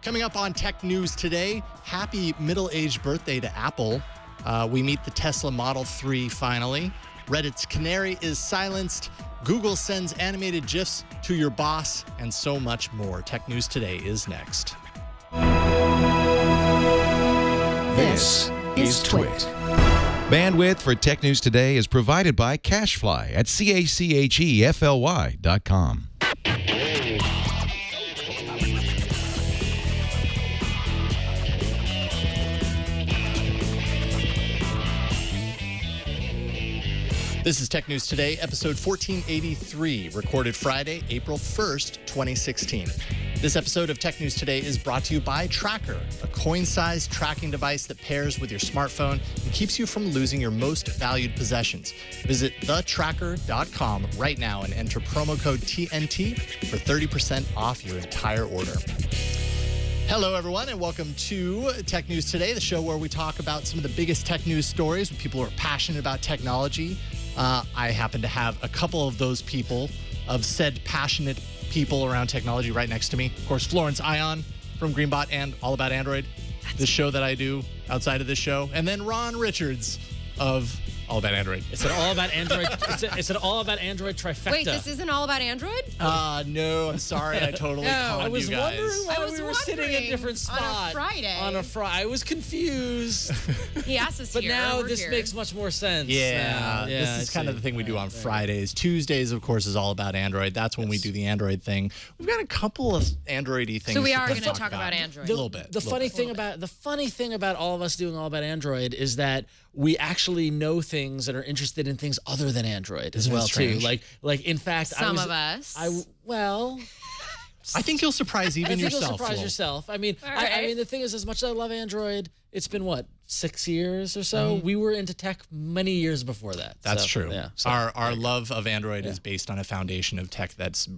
Coming up on Tech News today, happy middle-aged birthday to Apple. We meet the Tesla Model 3 finally. Reddit's Canary is silenced. Google sends animated GIFs to your boss, and so much more. Tech News Today is next. This is Twit. Bandwidth for Tech News Today is provided by CacheFly at CACHEFLY.com. This is Tech News Today, episode 1483, recorded Friday, April 1st, 2016. This episode of Tech News Today is brought to you by Tracker, a coin-sized tracking device that pairs with your smartphone and keeps you from losing your most valued possessions. Visit thetracker.com right now and enter promo code TNT for 30% off your entire order. Hello, everyone, and welcome to Tech News Today, the show where we talk about some of the biggest tech news stories with people who are passionate about technology. I happen to have a couple of those people, of said passionate people around technology right next to me. Of course, Florence Ion from Greenbot and All About Android, the show that I do outside of this show. And then Ron Richards of All About Android. It's an All About Android. It's an All About Android trifecta. Wait, this isn't All About Android? No, I'm sorry. I totally conned you guys. I was wondering why we were sitting in a different spot. On a Friday. I was confused. He asked us but here. now We're this here. makes much more sense. Yeah, this is kind of the thing we do on Fridays. Tuesdays, of course, is All About Android. That's when we do the Android thing. We've got a couple of Android-y things. So we are going to talk about Android. A little bit. The funny thing about all of us doing All About Android is that we actually know things and are interested in things other than Android as well too. Like in fact, some of us. I think you'll surprise even yourself. You'll surprise yourself. I mean, I mean, the thing is, as much as I love Android, it's been what, 6 years or so. We were into tech many years before that. That's true. Yeah, our love of Android is based on a foundation of tech that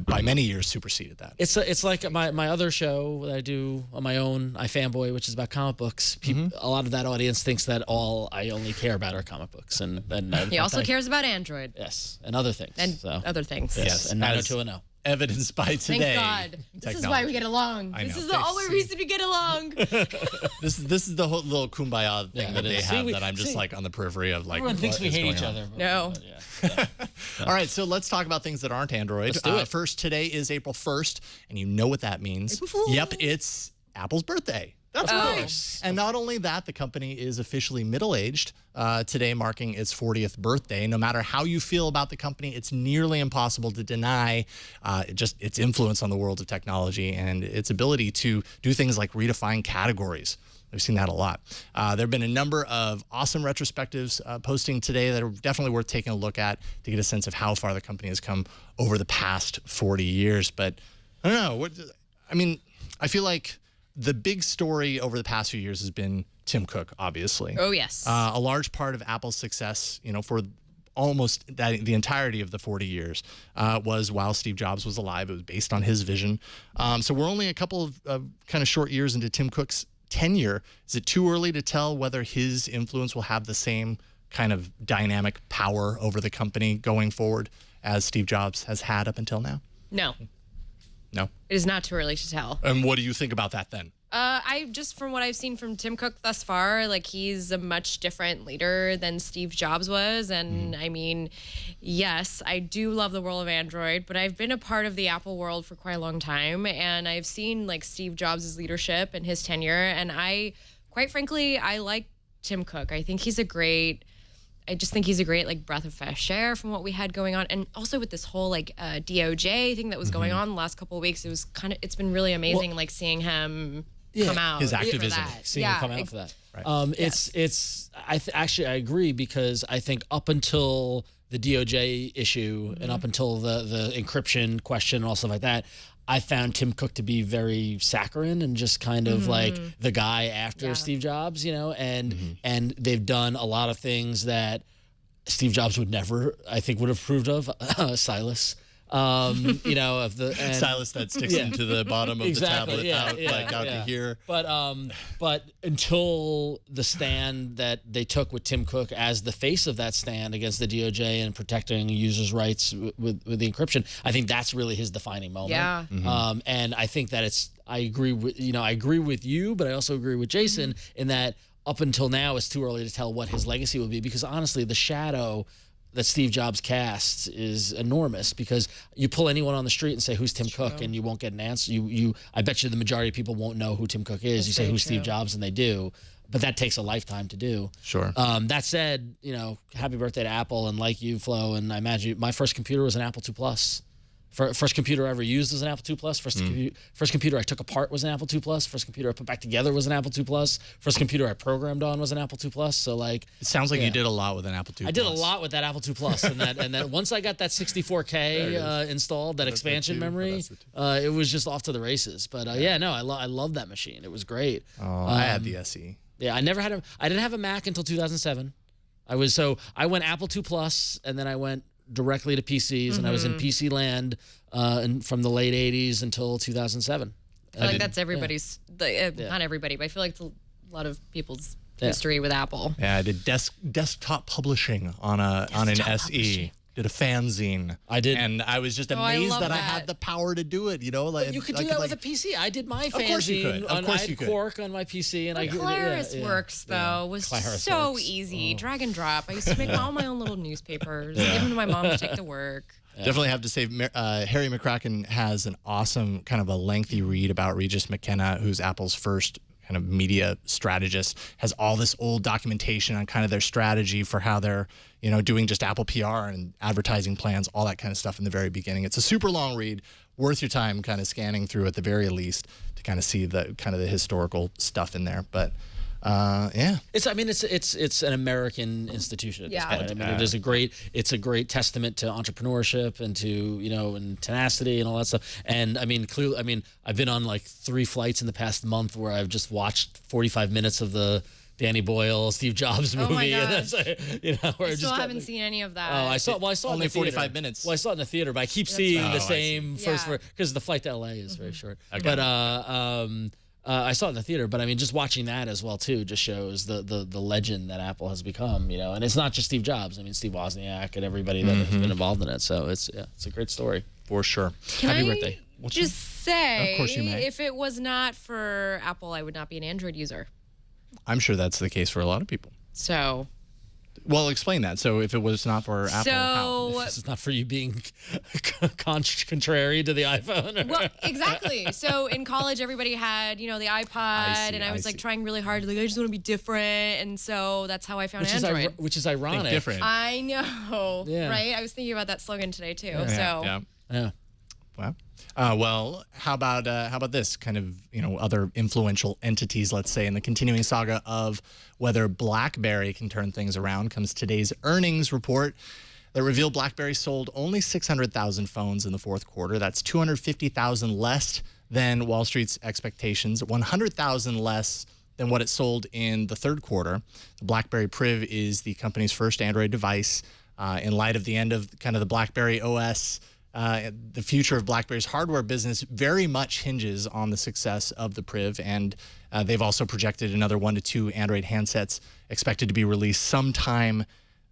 by many years superseded that. It's like my other show that I do on my own, iFanboy, which is about comic books. A lot of that audience thinks that I only care about are comic books, and he also cares about Android. Yes, and other things. And other things. Yes, and 90210. Evidenced by today. Thank God. This is why we get along. This is the only reason we get along. This is the whole little kumbaya thing that they have that I'm just like on the periphery of, like, everyone thinks we hate each other. No. All right, so let's talk about things that aren't Android. Let's do it. First, today is April 1st, and you know what that means. Yep, it's Apple's birthday. That's right. And not only that, the company is officially middle-aged, today marking its 40th birthday. No matter how you feel about the company, it's nearly impossible to deny just its influence on the world of technology and its ability to do things like redefine categories. We've seen that a lot. There have been a number of awesome retrospectives posting today that are definitely worth taking a look at to get a sense of how far the company has come over the past 40 years. But I don't know. I feel like the big story over the past few years has been Tim Cook, obviously. Oh, yes. A large part of Apple's success, for almost the entirety of the 40 years was while Steve Jobs was alive. It was based on his vision. So we're only a couple of kind of short years into Tim Cook's tenure. Is it too early to tell whether his influence will have the same kind of dynamic power over the company going forward as Steve Jobs has had up until now? No. No? It is not too early to tell. And what do you think about that then? From what I've seen from Tim Cook thus far, like, he's a much different leader than Steve Jobs was. And I mean, yes, I do love the world of Android, but I've been a part of the Apple world for quite a long time. And I've seen, like, Steve Jobs' leadership and his tenure. And quite frankly, I like Tim Cook. I just think he's a great, like, breath of fresh air from what we had going on. And also with this whole, like, DOJ thing that was going on the last couple of weeks, it's been really amazing, like, seeing him come out. His activism. Seeing him come out for that. Right. Actually, I agree, because I think up until the DOJ issue and up until the encryption question and all stuff like that, I found Tim Cook to be very saccharine and just kind of like the guy after Steve Jobs, and they've done a lot of things that Steve Jobs would never, I think, would have approved of. Silas. Of the stylus that sticks into the bottom of the tablet, out to here. But until the stand that they took with Tim Cook as the face of that stand against the DOJ and protecting users' rights with the encryption, I think that's really his defining moment. Yeah. And I think that I agree with you, but I also agree with Jason in that up until now it's too early to tell what his legacy will be, because honestly the shadow that Steve Jobs casts is enormous, because you pull anyone on the street and say who's Tim Cook and you won't get an answer. I bet you the majority of people won't know who Tim Cook is. You say who's Steve Jobs and they do, but that takes a lifetime to do. Sure. That said, happy birthday to Apple, and like you, Flo, and I imagine my first computer was an Apple II Plus. First computer I ever used was an Apple II Plus. First computer I took apart was an Apple II Plus. First computer I put back together was an Apple II Plus. First computer I programmed on was an Apple II Plus. So like, it sounds like you did a lot with an Apple II Plus. I did a lot with that Apple II Plus, and then once I got that 64K installed, that expansion memory, it was just off to the races. But I love that machine. It was great. Oh, I had the SE. Yeah, I didn't have a Mac until 2007. I went Apple II Plus, and then I went directly to PCs, and I was in PC land and from the late 80s until 2007. I feel like that's everybody's, not everybody, but I feel like it's a lot of people's history with Apple. Yeah, I did desktop publishing on an SE. Did a fanzine. I did, and I was just amazed that I had the power to do it. Like you could do that with a PC. I did my fanzine. Of course you could. I had Quark on my PC, and Claris Works though was so easy. Drag and drop. I used to make all my own little newspapers. Give them to my mom to take to work. Definitely have to say, Harry McCracken has an awesome kind of a lengthy read about Regis McKenna, who's Apple's first kind of media strategist, has all this old documentation on kind of their strategy for how they're, doing just Apple PR and advertising plans, all that kind of stuff in the very beginning. It's a super long read, worth your time kind of scanning through at the very least to kind of see the kind of the historical stuff in there. But it's an American institution at this point. I mean, it's a great testament to entrepreneurship and to, and tenacity and all that stuff. And I mean, clearly, I've been on like 3 flights in the past month where I've just watched 45 minutes of the Danny Boyle, Steve Jobs movie. Oh my gosh. And that's, I still haven't seen any of that. Oh, I saw it only in the 45 minutes. Well, I saw it in the theater, but I keep seeing the same first, because the flight to LA is very short. Okay. But I saw it in the theater, but I mean, just watching that as well too just shows the legend that Apple has become, and it's not just Steve Jobs. I mean, Steve Wozniak and everybody that has been involved in it. So it's a great story for sure. Happy birthday! Just say, of course you may. If it was not for Apple, I would not be an Android user. I'm sure that's the case for a lot of people. So. Well, explain that. So if it was not for Apple, how? If this is not for you being contrary to the iPhone. Well, exactly. So in college, everybody had, the iPod, and I was trying really hard. Like, I just want to be different. And so that's how I found Android. Which is ironic. Different. I know. Yeah. Right? I was thinking about that slogan today, too. Yeah. Wow. Well, how about this kind of, other influential entities, let's say, in the continuing saga of whether Blackberry can turn things around comes today's earnings report that revealed Blackberry sold only 600,000 phones in the fourth quarter. That's 250,000 less than Wall Street's expectations, 100,000 less than what it sold in the third quarter. The Blackberry Priv is the company's first Android device. In light of the end of kind of the Blackberry OS, the future of BlackBerry's hardware business very much hinges on the success of the Priv, and they've also projected another 1 to 2 Android handsets expected to be released sometime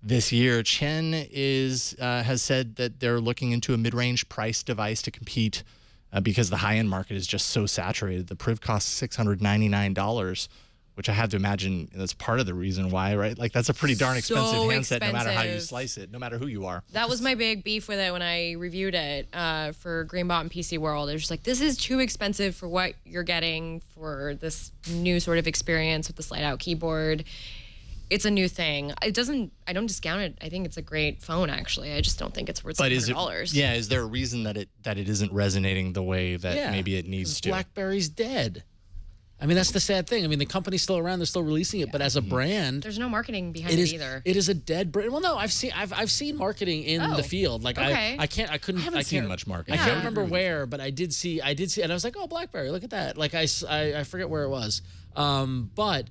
this year. Chen has said that they're looking into a mid-range price device to compete because the high-end market is just so saturated. The Priv costs $699, which I have to imagine that's part of the reason why, right? Like, that's a pretty darn expensive handset, no matter how you slice it, no matter who you are. That was my big beef with it when I reviewed it for Greenbot and PC World. It was just like, this is too expensive for what you're getting for this new sort of experience with the slide-out keyboard. It's a new thing. I don't discount it. I think it's a great phone, actually. I just don't think it's worth $600. Is there a reason that it isn't resonating the way that maybe it needs to? BlackBerry's dead. I mean, that's the sad thing. I mean, the company's still around; they're still releasing it, but as a brand, there's no marketing behind it either. It is a dead brand. Well, no, I've seen marketing in the field. Like okay. I haven't seen much marketing. I can't remember where, but I did see, and I was like, oh, BlackBerry, look at that. Like I forget where it was, but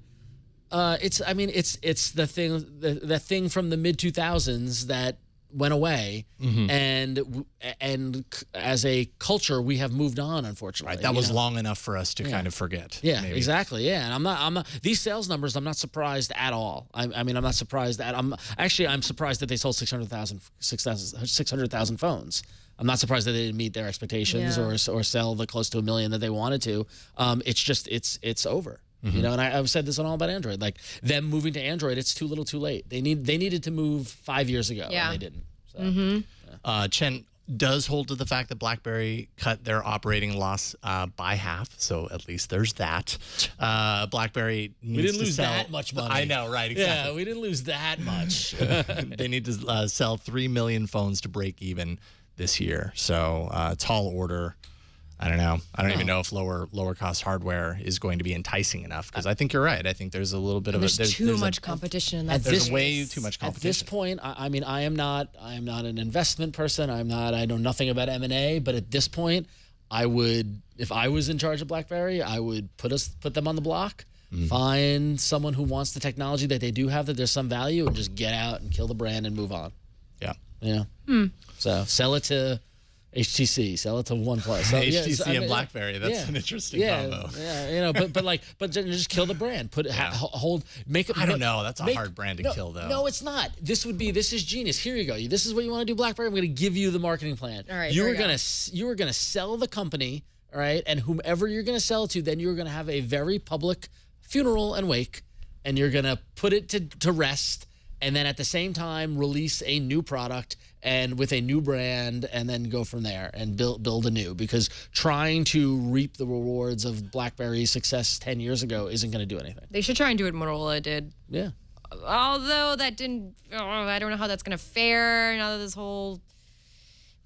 it's the thing from the mid 2000s that went away, and as a culture we have moved on, unfortunately. Right, that was long enough for us to kind of forget. Yeah, maybe. Exactly. Yeah, and I'm not these sales numbers, I'm not surprised at all. I'm not surprised I'm surprised that they sold 600,000 phones. I'm not surprised that they didn't meet their expectations or sell the close to 1 million that they wanted to. It's just it's over. You know, and I've said this on All About Android. Like them moving to Android, it's too little, too late. They needed to move 5 years ago, and they didn't. So. Chen does hold to the fact that BlackBerry cut their operating loss by half, so at least there's that. BlackBerry needs we didn't to lose sell, that much money. I know, right? Exactly. Yeah, we didn't lose that much. They need to sell 3 million phones to break even this year. So tall order. I don't know. I don't even know if lower cost hardware is going to be enticing enough, because I think you're right. I think there's a little bit of there's too much competition in that. There's way too much competition. At this point, I mean, I am not an investment person. I know nothing about M&A, but at this point, I would, if I was in charge of BlackBerry, I would put them on the block, find someone who wants the technology that they do have, that there's some value, and just get out and kill the brand and move on. Yeah. Yeah. So sell it to HTC, sell it to OnePlus. So, HTC and BlackBerry. That's an interesting combo. Yeah, you know, but just kill the brand. Make it. I don't know. That's a hard brand to kill, though. No, it's not. This is genius. Here you go. This is what you want to do, BlackBerry. I'm going to give you the marketing plan. All right. You are going to sell the company, all right, and whomever you're going to sell it to, then you're going to have a very public funeral and wake, and you're going to put it to rest. And then at the same time, release a new product and with a new brand, and then go from there and build anew. Because trying to reap the rewards of BlackBerry's success 10 years ago isn't going to do anything. They should try and do what Motorola did. Yeah. Although that didn't, I don't know how that's going to fare now that this whole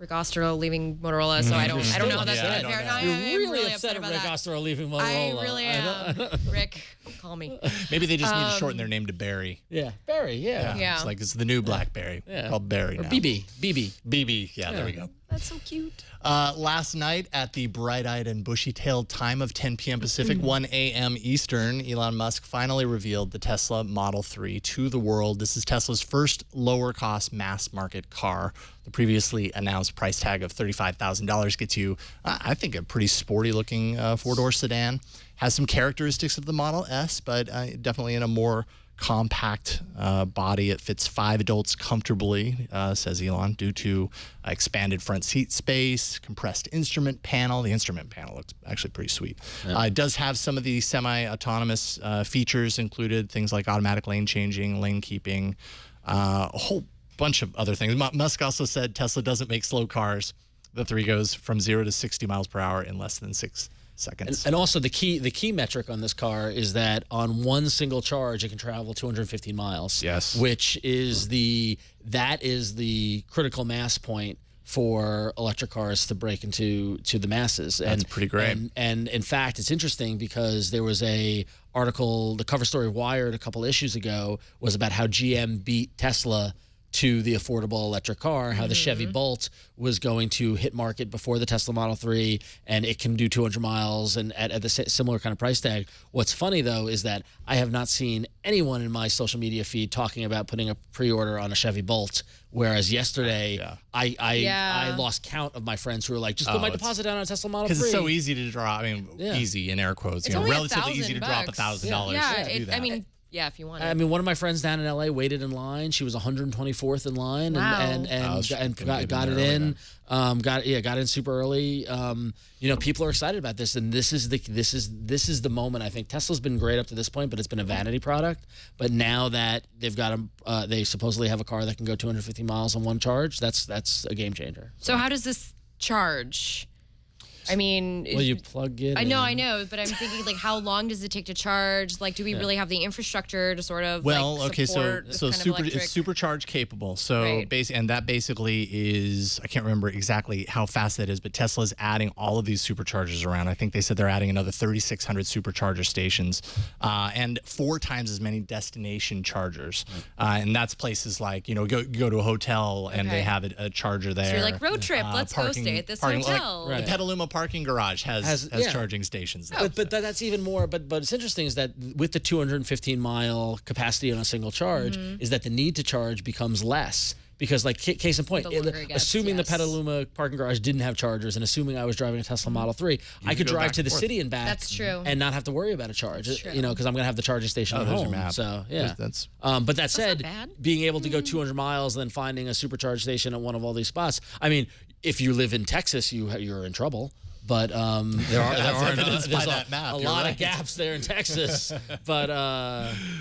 Rick Osterloh leaving Motorola, so I don't know how that's going to fare. You're really upset about Rick Osterloh leaving Motorola. I really am. Rick, call me. Maybe they just need to shorten their name to Barry. Yeah, Barry. Yeah. Yeah. It's the new BlackBerry called Barry now. BB. Yeah, there we go. That's so cute. Last night at the bright-eyed and bushy-tailed time of 10 p.m. Pacific, 1 a.m. Eastern, Elon Musk finally revealed the Tesla Model 3 to the world. This is Tesla's first lower-cost mass-market car. The previously announced price tag of $35,000 gets you, I think, a pretty sporty-looking four-door sedan. Has some characteristics of the Model S, but definitely in a more compact body. It fits 5 adults comfortably, says Elon, due to expanded front seat space, compressed instrument panel. The instrument panel looks actually pretty sweet. It does have some of the semi-autonomous features included, things like automatic lane changing, lane keeping, a whole bunch of other things. Musk also said Tesla doesn't make slow cars. The 3 goes from 0 to 60 miles per hour in less than 6 seconds. And also the key metric on this car is that on one single charge it can travel 215 miles. Yes. Which is the critical mass point for electric cars to break into the masses. That's pretty great. And in fact, it's interesting because there was a article, the cover story of Wired a couple issues ago was about how GM beat Tesla to the affordable electric car, how the Chevy Bolt was going to hit market before the Tesla Model 3, and it can do 200 miles and at the similar kind of price tag. What's funny, though, is that I have not seen anyone in my social media feed talking about putting a pre-order on a Chevy Bolt, whereas yesterday I lost count of my friends who were like, just put my deposit down on a Tesla Model 3. Because it's so easy to draw, easy in air quotes, It's only relatively easy to drop $1,000. $1,000 to do that. Yeah, if you want. I mean, one of my friends down in LA waited in line. She was 124th in line, and got it in. Got in super early. People are excited about this, and this is the moment. I think Tesla's been great up to this point, but it's been a vanity product. But now that they've got they supposedly have a car that can go 250 miles on one charge. That's a game changer. So how does this charge? I mean, well, you plug it. I know, but I'm thinking, like, how long does it take to charge? Like, do we really have the infrastructure to sort of support this kind of electric? It's supercharge capable. So and that basically is, I can't remember exactly how fast that is, but Tesla's adding all of these superchargers around. I think they said they're adding another 3,600 supercharger stations and 4 times as many destination chargers. And that's places like go to a hotel and they have a charger there. So you're like, road trip, let's go stay at this hotel. The Petaluma parking garage has charging stations. But that's even more. But it's interesting is that with the 215 mile capacity on a single charge, is that the need to charge becomes less. Because, like, case in point, assuming the Petaluma parking garage didn't have chargers, and assuming I was driving a Tesla Model 3, I could drive to the city and back. That's true. And not have to worry about a charge. Because I'm going to have the charging station at home. So yeah. But that said, being able to go 200 miles and then finding a supercharge station at one of all these spots. I mean, if you live in Texas, you're in trouble. But there's a lot of gaps there in Texas. But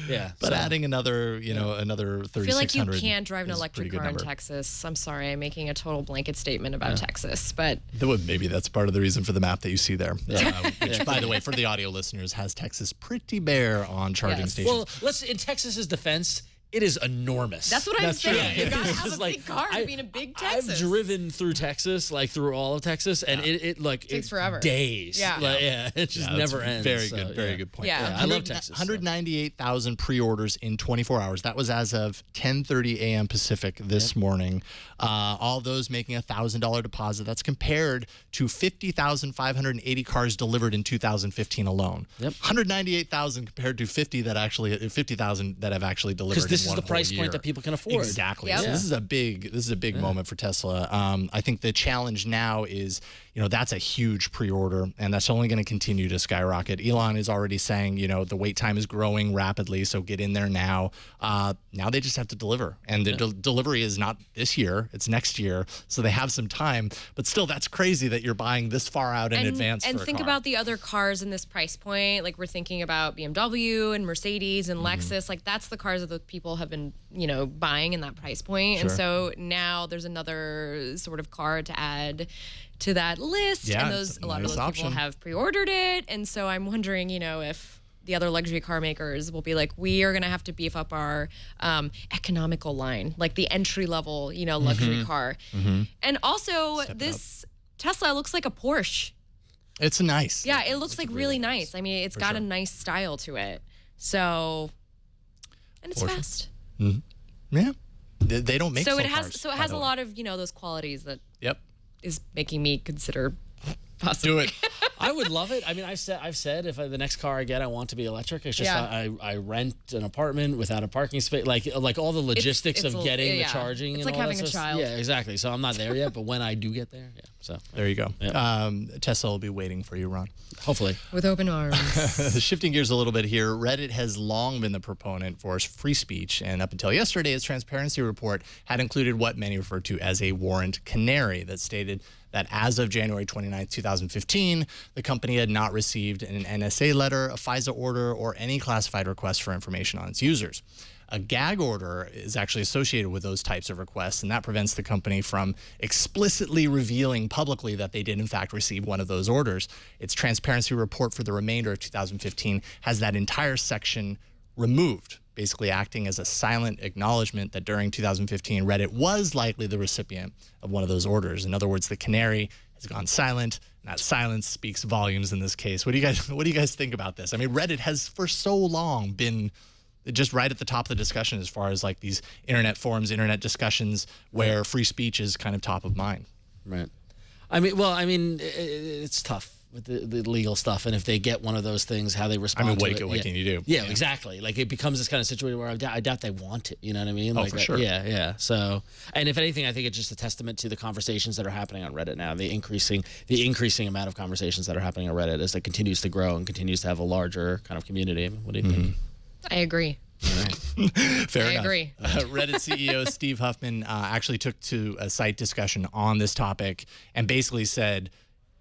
yeah. But adding another, another 3,600. I feel like you can't drive an electric car in Texas. I'm sorry, I'm making a total blanket statement about Texas, but maybe that's part of the reason for the map that you see there. Which, by the way, for the audio listeners, has Texas pretty bare on charging stations. Well, in Texas's defense, it is enormous. That's what I'm saying. True. You gotta have a big car to be in a big Texas. I've driven through Texas, like through all of Texas, and it takes forever. Days. Yeah. It just never ends. Very good point. Yeah. I love Texas. 198,000 pre-orders in 24 hours. That was as of 10:30 a.m. Pacific this morning. All those making a $1,000 deposit. That's compared to 50,580 cars delivered in 2015 alone. 198,000 compared to 50,000 that have actually delivered. Because this is the price point that people can afford. Exactly. Yep. So this is a big moment for Tesla. I think the challenge now is, that's a huge pre-order, and that's only going to continue to skyrocket. Elon is already saying, the wait time is growing rapidly, so get in there now. Now they just have to deliver, and the delivery is not this year; it's next year. So they have some time, but still, that's crazy that you're buying this far out in advance. And for a think car. about the other cars in this price point. Like we're thinking about BMW and Mercedes and Lexus. Like that's the cars that the people have been, buying in that price point. Sure. And so now there's another sort of car to add to that list. Yeah, and it's a lot of nice those people option. have pre-ordered it. And so I'm wondering, if the other luxury car makers will be like, we are going to have to beef up our economical line, like the entry level, luxury car. And also this Tesla looks like a Porsche. It's nice. Yeah, it looks like really nice. I mean, it's got a nice style to it. So, and it's fast. Yeah. They don't make So it cars, has. So it by has the a way. lot of those qualities that Yep. is making me consider possibly. Do it. I would love it. I mean, I've said if the next car I get, I want to be electric. It's just I rent an apartment without a parking space, like all the logistics it's of getting the yeah. charging. It's and like all having that a stuff. child. Yeah, exactly. So I'm not there yet, but when I do get there, so There you go. Tesla will be waiting for you, Ron. hopefully. With open arms. Shifting gears a little bit here, Reddit has long been the proponent for free speech, and up until yesterday, its transparency report had included what many refer to as a warrant canary that stated that as of January 29, 2015, the company had not received an NSA letter, a FISA order, or any classified request for information on its users. A gag order is actually associated with those types of requests, and that prevents the company from explicitly revealing publicly that they did, in fact, receive one of those orders. Its transparency report for the remainder of 2015 has that entire section removed, basically acting as a silent acknowledgement that during 2015, Reddit was likely the recipient of one of those orders. In other words, the canary has gone silent, and that silence speaks volumes in this case. What do you guys think about this? I mean, Reddit has for so long been just right at the top of the discussion as far as like these internet forums, internet discussions where free speech is kind of top of mind. Right. I mean, it's tough with the legal stuff, and if they get one of those things, how they respond. I mean, to what can you do? Yeah, exactly. Like it becomes this kind of situation where I doubt they want it. You know what I mean? Oh, for sure. Yeah. So, and if anything, I think it's just a testament to the conversations that are happening on Reddit now. The increasing amount of conversations that are happening on Reddit as it continues to grow and continues to have a larger kind of community. What do you think? I agree. Fair enough. I agree. Reddit CEO Steve Huffman actually took to a site discussion on this topic and basically said,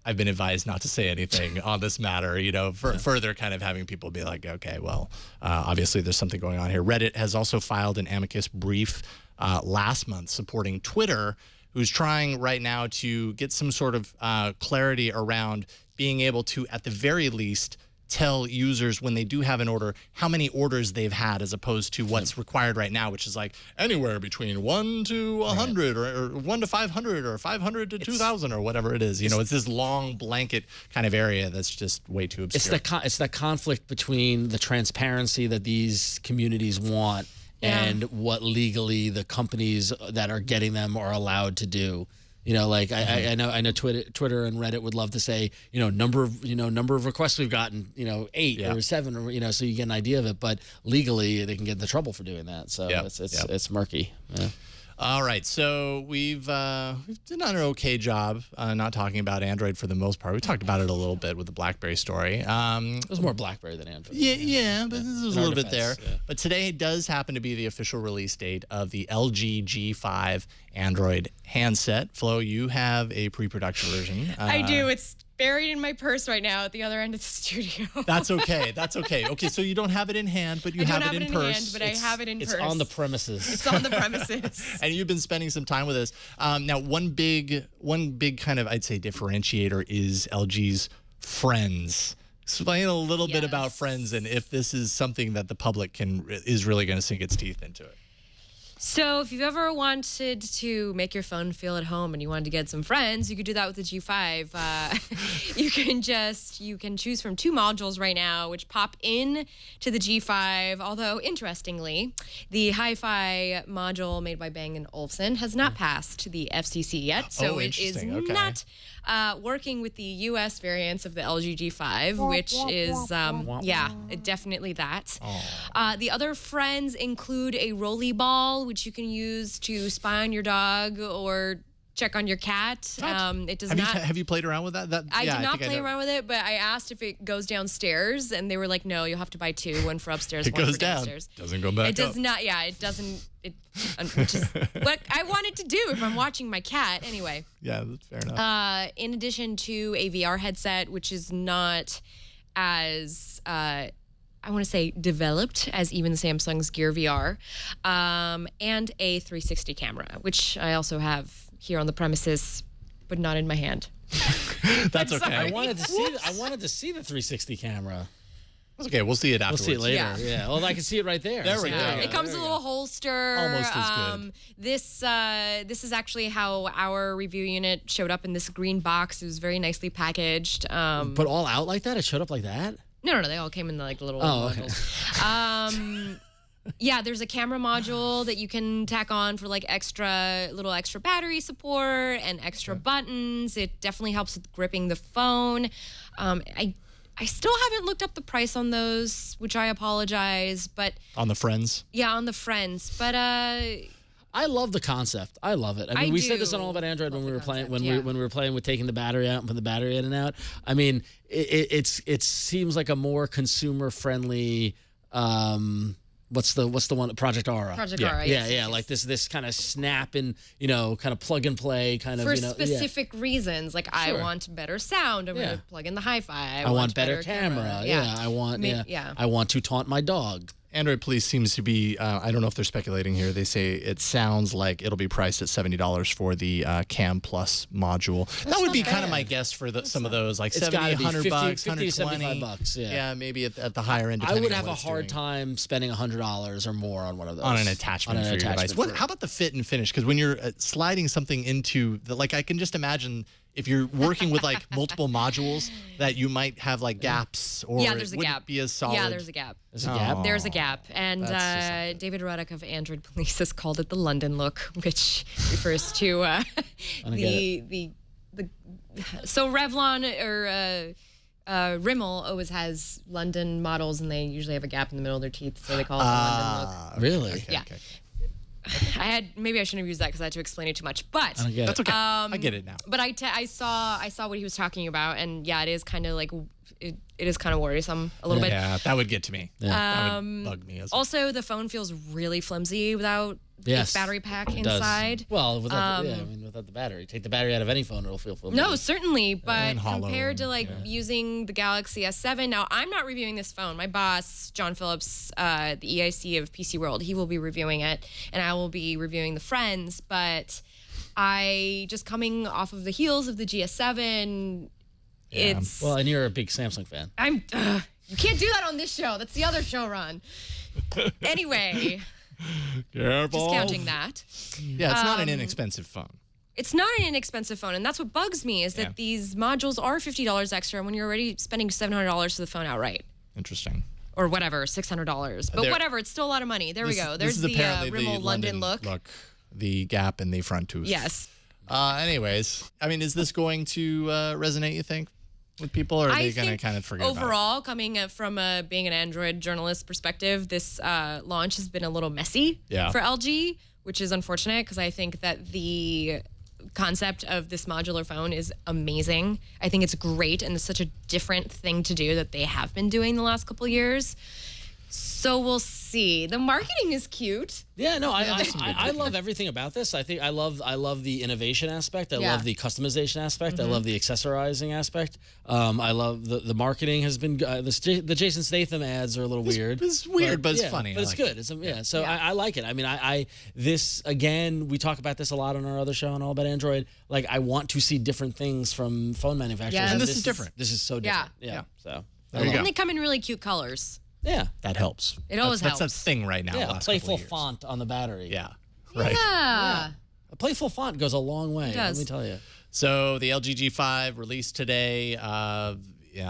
I've been advised not to say anything on this matter, further kind of having people be like, okay, well, obviously there's something going on here. Reddit has also filed an amicus brief last month supporting Twitter, who's trying right now to get some sort of clarity around being able to, at the very least, tell users when they do have an order how many orders they've had, as opposed to what's required right now, which is like anywhere between 1 to 100 or 1 to 500 or 500 to 2,000 or whatever it is. It's this long blanket kind of area that's just way too obscure. It's the conflict between the transparency that these communities want and what legally the companies that are getting them are allowed to do. I know Twitter and Reddit would love to say, number of requests we've gotten, 8 or 7, or so you get an idea of it. But legally, they can get into trouble for doing that. So it's murky. Yeah. All right, so we've done an okay job not talking about Android for the most part. We talked about it a little bit with the Blackberry story. It was more Blackberry than Android. Yeah, but this was a little bit there. Yeah. But today does happen to be the official release date of the LG G5 Android handset. Flo, you have a pre-production version. I do. It's buried in my purse right now at the other end of the studio. That's okay. That's okay. Okay, so you don't have it in hand, but you have it in purse. Hand, but I have it in purse. It's on the premises. It's on the premises. And you've been spending some time with us. Now, one big kind of, I'd say, differentiator is LG's Friends. Explain a little bit about Friends and if this is something that the public is really going to sink its teeth into it. So if you've ever wanted to make your phone feel at home and you wanted to get some friends, you could do that with the G5. You can choose from 2 modules right now, which pop in to the G5. Although, interestingly, the hi-fi module made by Bang & Olufsen has not passed the FCC yet. So it is not working with the US variants of the LG G5, which is, definitely that. The other friends include a rolly ball, which you can use to spy on your dog or check on your cat. It does Have you played around with that? I did not play around with it, but I asked if it goes downstairs, and they were like, "No, you'll have to buy 2, one for upstairs, it one goes for down. downstairs." Doesn't go back. It does not. Yeah, it doesn't. Which is what I want it to do if I'm watching my cat. Anyway. Yeah, that's fair enough. In addition to a VR headset, which is not as I want to say developed as even Samsung's Gear VR, and a 360 camera, which I also have here on the premises, but not in my hand. That's okay. I wanted to see the 360 camera. That's okay. We'll see it afterwards. We'll see it later. Yeah. Yeah. Well, I can see it right there. There we go. It comes in a little holster. Almost as good. This is actually how our review unit showed up in this green box. It was very nicely packaged. But all out like that? It showed up like that? No, they all came in the little okay. modules. Yeah, there's a camera module that you can tack on for extra battery support and extra buttons. It definitely helps with gripping the phone. I still haven't looked up the price on those, which I apologize, but on the Friends. Yeah, on the Friends, but I love the concept. I love it. I mean, we said this on All About Android when we were playing when we were playing with taking the battery out and putting the battery in and out. I mean, it seems like a more consumer friendly. What's the one? Project Aura. Project Aura. Yes, Yeah. Like this kind of snap and kind of plug and play kind of for specific reasons. Like I Sure. want better sound. I'm gonna plug in the hi-fi. I want better camera. Yeah. I want to taunt my dog. Android Police seems to be, I don't know if they're speculating here. They say it sounds like it'll be priced at $70 for the Cam Plus module. That would be kind of my guess for some of those, like it's 70, 100 bucks, 50 to 120 $75. Yeah, maybe at the higher end. I would have a hard time spending $100 or more on one of those. On an attachment for your device. How about the fit and finish? Because when you're sliding something into, I can just imagine if you're working with multiple modules that you might have gaps or there's a gap. Be as solid. Yeah, there's a gap. There's a gap? There's a gap. And David Ruddock of Android Police has called it the London look, which refers to so Revlon or Rimmel always has London models, and they usually have a gap in the middle of their teeth, so they call it the London look. Really? Okay, Yeah. okay. Maybe I shouldn't have used that because I had to explain it too much. But That's okay. I get it now. But I saw what he was talking about, and yeah, it is kind of it is kind of worrisome a little bit. Yeah, that would get to me. That would bug me. Also, the phone feels really flimsy without its battery pack inside. Well, without the battery. Take the battery out of any phone, it'll feel flimsy. No, certainly, but hollow compared to using the Galaxy S7, now I'm not reviewing this phone. My boss, John Phillips, the EIC of PC World, he will be reviewing it, and I will be reviewing the Friends. But I just coming off of the heels of the GS7. It's and you're a big Samsung fan. You can't do that on this show. That's the other show, Ron. Anyway, Careful. just counting that. Yeah, it's not an inexpensive phone. It's not an inexpensive phone, and that's what bugs me is that these modules are $50 extra when you're already spending $700 for the phone outright. Interesting. Or whatever, $600. But whatever, it's still a lot of money. There we go. There's the Rimmel London look. The gap in the front tooth. Yes. Anyways, I mean, is this going to resonate, you think, with people, or are they going to kind of forget overall, about it? coming from being an Android journalist perspective, this launch has been a little messy for LG, which is unfortunate because I think that the concept of this modular phone is amazing. I think it's great, and it's such a different thing to do that they have been doing the last couple of years. So we'll see. The marketing is cute. Yeah, no, I love everything about this. I think I love the innovation aspect. I love the customization aspect. I love the accessorizing aspect. I love the marketing has been the Jason Statham ads are a little weird. It's weird, but it's funny. But it's good. I like it. I mean, this again, we talk about this a lot on our other show on All About Android. Like, I want to see different things from phone manufacturers. Yes. And this is different. This is so different. Yeah. So There you go. And they come in really cute colors. yeah. That helps. It always That's helps. a thing right now. Yeah, the a last playful couple of years. font on the battery. Yeah, right. Yeah. A playful font goes a long way. It does. Let me tell you. So the LG G5 released today. I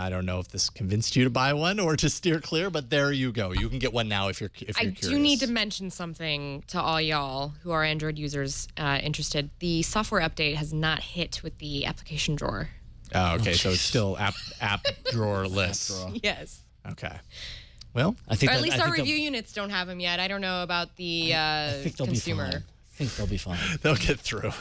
don't know if this convinced you to buy one or to steer clear, but there you go. You can get one now if you're curious. I do need to mention something to all y'all who are Android users interested. The software update has not hit with the application drawer. Oh, okay. So it's still app drawer list. Yes. Okay. Well, I think Or at that- least I our think they'll- review units don't have them yet. I don't know about the I think they'll consumer. be fine. I think they'll be fine. they'll get through.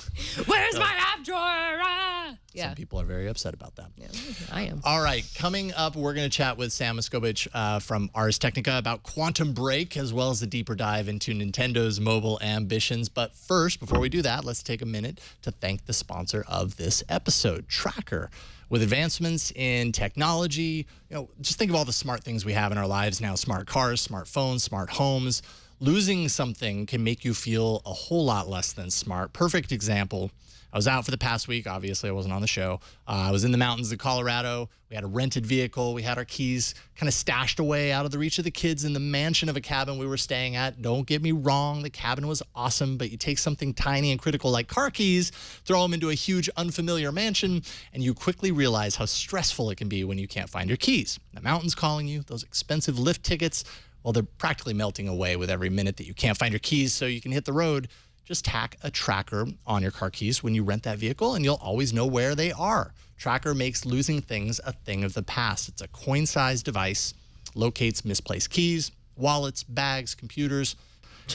Where's my app drawer? Ah! Yeah. Some people are very upset about that. Yeah, I am. All right, coming up, we're going to chat with Sam Machkovech from Ars Technica about Quantum Break, as well as a deeper dive into Nintendo's mobile ambitions. But first, before we do that, let's take a minute to thank the sponsor of this episode, Tracker. With advancements in technology, just think of all the smart things we have in our lives now: smart cars, smart phones, smart homes. Losing something can make you feel a whole lot less than smart. Perfect example. I was out for the past week. Obviously, I wasn't on the show. I was in the mountains of Colorado. We had a rented vehicle. We had our keys kind of stashed away out of the reach of the kids in the mansion of a cabin we were staying at. Don't get me wrong. The cabin was awesome, but you take something tiny and critical like car keys, throw them into a huge unfamiliar mansion, and you quickly realize how stressful it can be when you can't find your keys. The mountain's calling you. Those expensive lift tickets, well, they're practically melting away with every minute that you can't find your keys so you can hit the road. Just tack a tracker on your car keys when you rent that vehicle, and you'll always know where they are. Tracker makes losing things a thing of the past. It's a coin-sized device, locates misplaced keys, wallets, bags, computers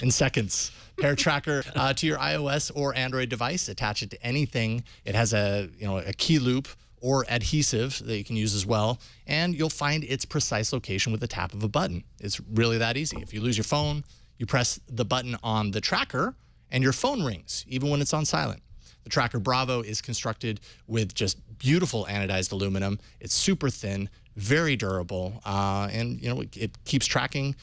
in seconds. Pair Tracker to your iOS or Android device. Attach it to anything. It has a key loop or adhesive that you can use as well, and you'll find its precise location with the tap of a button. It's really that easy. If you lose your phone, you press the button on the tracker, and your phone rings, even when it's on silent. The Tracker Bravo is constructed with just beautiful anodized aluminum. It's super thin, very durable, and it keeps tracking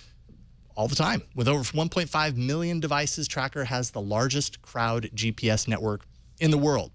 all the time. With over 1.5 million devices, Tracker has the largest crowd GPS network in the world.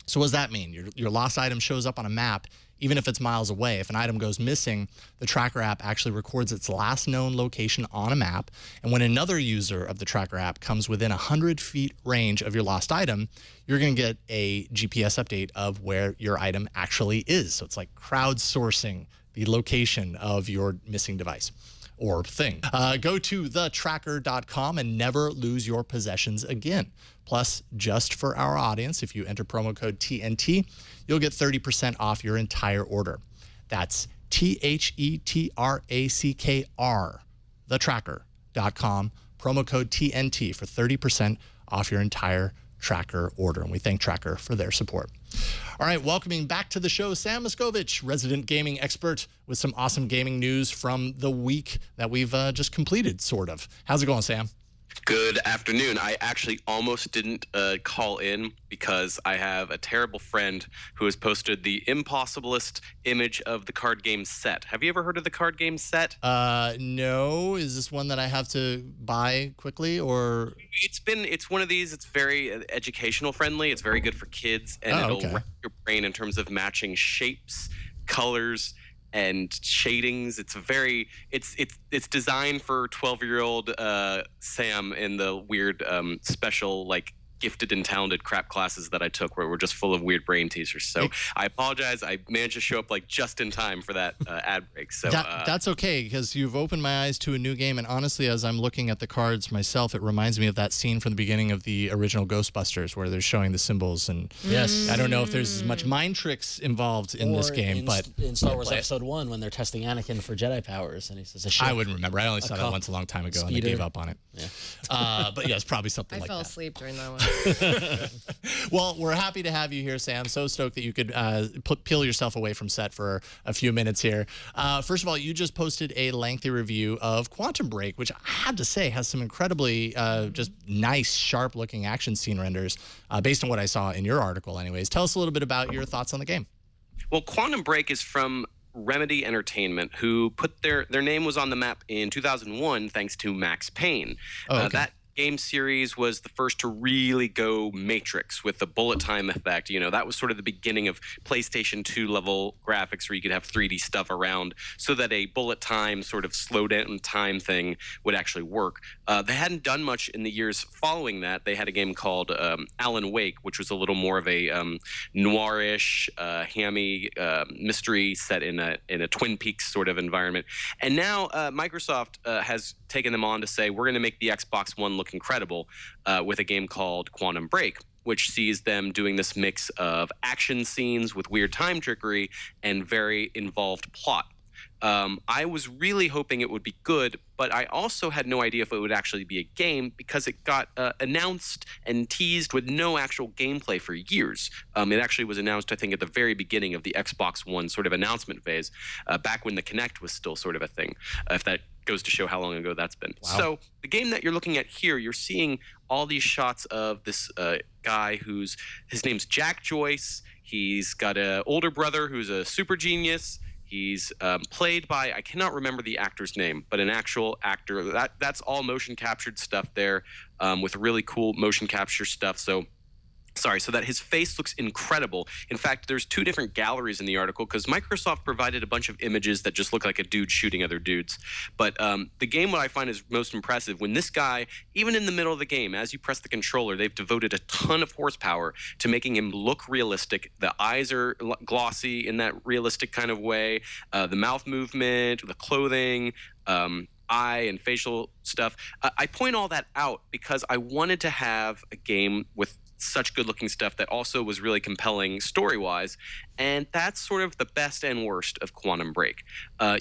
So what does that mean? Your lost item shows up on a map, even if it's miles away. If an item goes missing, the Tracker app actually records its last known location on a map. And when another user of the Tracker app comes within 100 feet range of your lost item, you're going to get a GPS update of where your item actually is. So it's like crowdsourcing the location of your missing device or thing. Go to thetracker.com and never lose your possessions again. Plus, just for our audience, if you enter promo code TNT, you'll get 30% off your entire order. That's THETRACKR, thetracker.com, promo code TNT for 30% off your entire Tracker order. And we thank Tracker for their support. All right, welcoming back to the show, Sam Machkovech, resident gaming expert with some awesome gaming news from the week that we've just completed, sort of. How's it going, Sam? Good afternoon. I actually almost didn't call in because I have a terrible friend who has posted the impossiblest image of the card game Set. Have you ever heard of the card game Set? No. Is this one that I have to buy quickly, or? It's one of these. It's very educational friendly. It's very good for kids, and it'll wreck your brain in terms of matching shapes, colors, and shadings. It's designed for 12-year-old Sam in the weird special like gifted and talented crap classes that I took where we're just full of weird brain teasers. So I apologize. I managed to show up like just in time for that ad break. So that's okay, because you've opened my eyes to a new game. And honestly, as I'm looking at the cards myself, it reminds me of that scene from the beginning of the original Ghostbusters where they're showing the symbols. And yes, I don't know if there's as much mind tricks involved in this game, but in Star Wars Episode 1 when they're testing Anakin for Jedi powers, and he says, I wouldn't remember. I only saw that once a long time ago, and I gave up on it. Yeah. But yeah, it's probably something I like that. fell asleep during that one. Well, we're happy to have you here, Sam. So stoked that you could peel yourself away from set for a few minutes here. First of all, you just posted a lengthy review of Quantum Break, which I have to say has some incredibly just nice, sharp-looking action scene renders based on what I saw in your article anyways. Tell us a little bit about your thoughts on the game. Well, Quantum Break is from Remedy Entertainment, who put their name was on the map in 2001 thanks to Max Payne. That game series was the first to really go Matrix with the bullet time effect. You know, that was sort of the beginning of PlayStation 2 level graphics where you could have 3D stuff around so that a bullet time sort of slow down time thing would actually work. They hadn't done much in the years following that. They had a game called Alan Wake, which was a little more of a noirish, hammy mystery set in a Twin Peaks sort of environment. And now Microsoft has taken them on to say, we're going to make the Xbox One look incredible with a game called Quantum Break, which sees them doing this mix of action scenes with weird time trickery and very involved plot. I was really hoping it would be good, but I also had no idea if it would actually be a game because it got announced and teased with no actual gameplay for years. It actually was announced, I think, at the very beginning of the Xbox One sort of announcement phase, back when the Kinect was still sort of a thing, if that goes to show how long ago that's been. Wow. So the game that you're looking at here, you're seeing all these shots of this guy his name's Jack Joyce. He's got an older brother who's a super genius. He's played by, I cannot remember the actor's name, but an actual actor. That's all motion captured stuff there with really cool motion capture stuff. So that his face looks incredible. In fact, there's two different galleries in the article because Microsoft provided a bunch of images that just look like a dude shooting other dudes. But the game, what I find is most impressive, when this guy, even in the middle of the game, as you press the controller, they've devoted a ton of horsepower to making him look realistic. The eyes are glossy in that realistic kind of way. The mouth movement, the clothing, eye and facial stuff. I point all that out because I wanted to have a game with such good-looking stuff that also was really compelling story-wise, and that's sort of the best and worst of Quantum Break.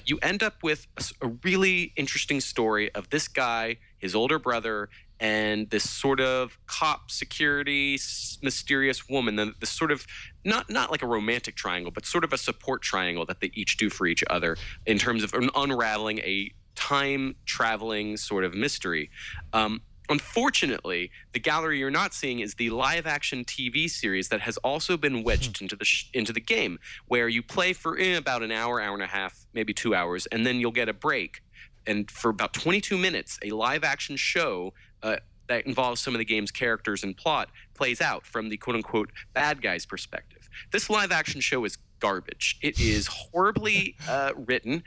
You end up with a really interesting story of this guy, his older brother, and this sort of cop security mysterious woman, this sort of not like a romantic triangle, but sort of a support triangle that they each do for each other in terms of unraveling a time-traveling sort of mystery. Unfortunately, the gallery you're not seeing is the live-action TV series that has also been wedged into the game, where you play for about an hour, hour and a half, maybe 2 hours, and then you'll get a break. And for about 22 minutes, a live-action show that involves some of the game's characters and plot plays out from the quote-unquote bad guy's perspective. This live-action show is garbage. It is horribly written.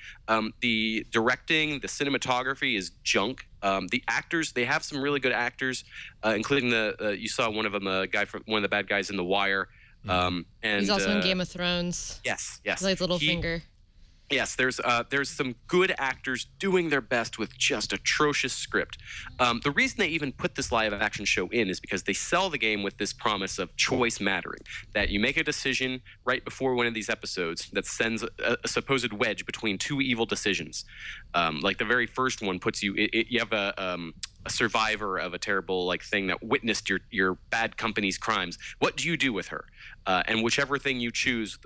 The directing, the cinematography is junk. The actors, they have some really good actors, including you saw one of them, a guy from one of the bad guys in The Wire. And he's also in Game of Thrones. Yes. He's like Littlefinger. Yes, there's some good actors doing their best with just atrocious script. The reason they even put this live action show in is because they sell the game with this promise of choice mattering, that you make a decision right before one of these episodes that sends a supposed wedge between two evil decisions. Like the very first one puts you, you have a survivor of a terrible thing that witnessed your bad company's crimes. What do you do with her? And whichever thing you choose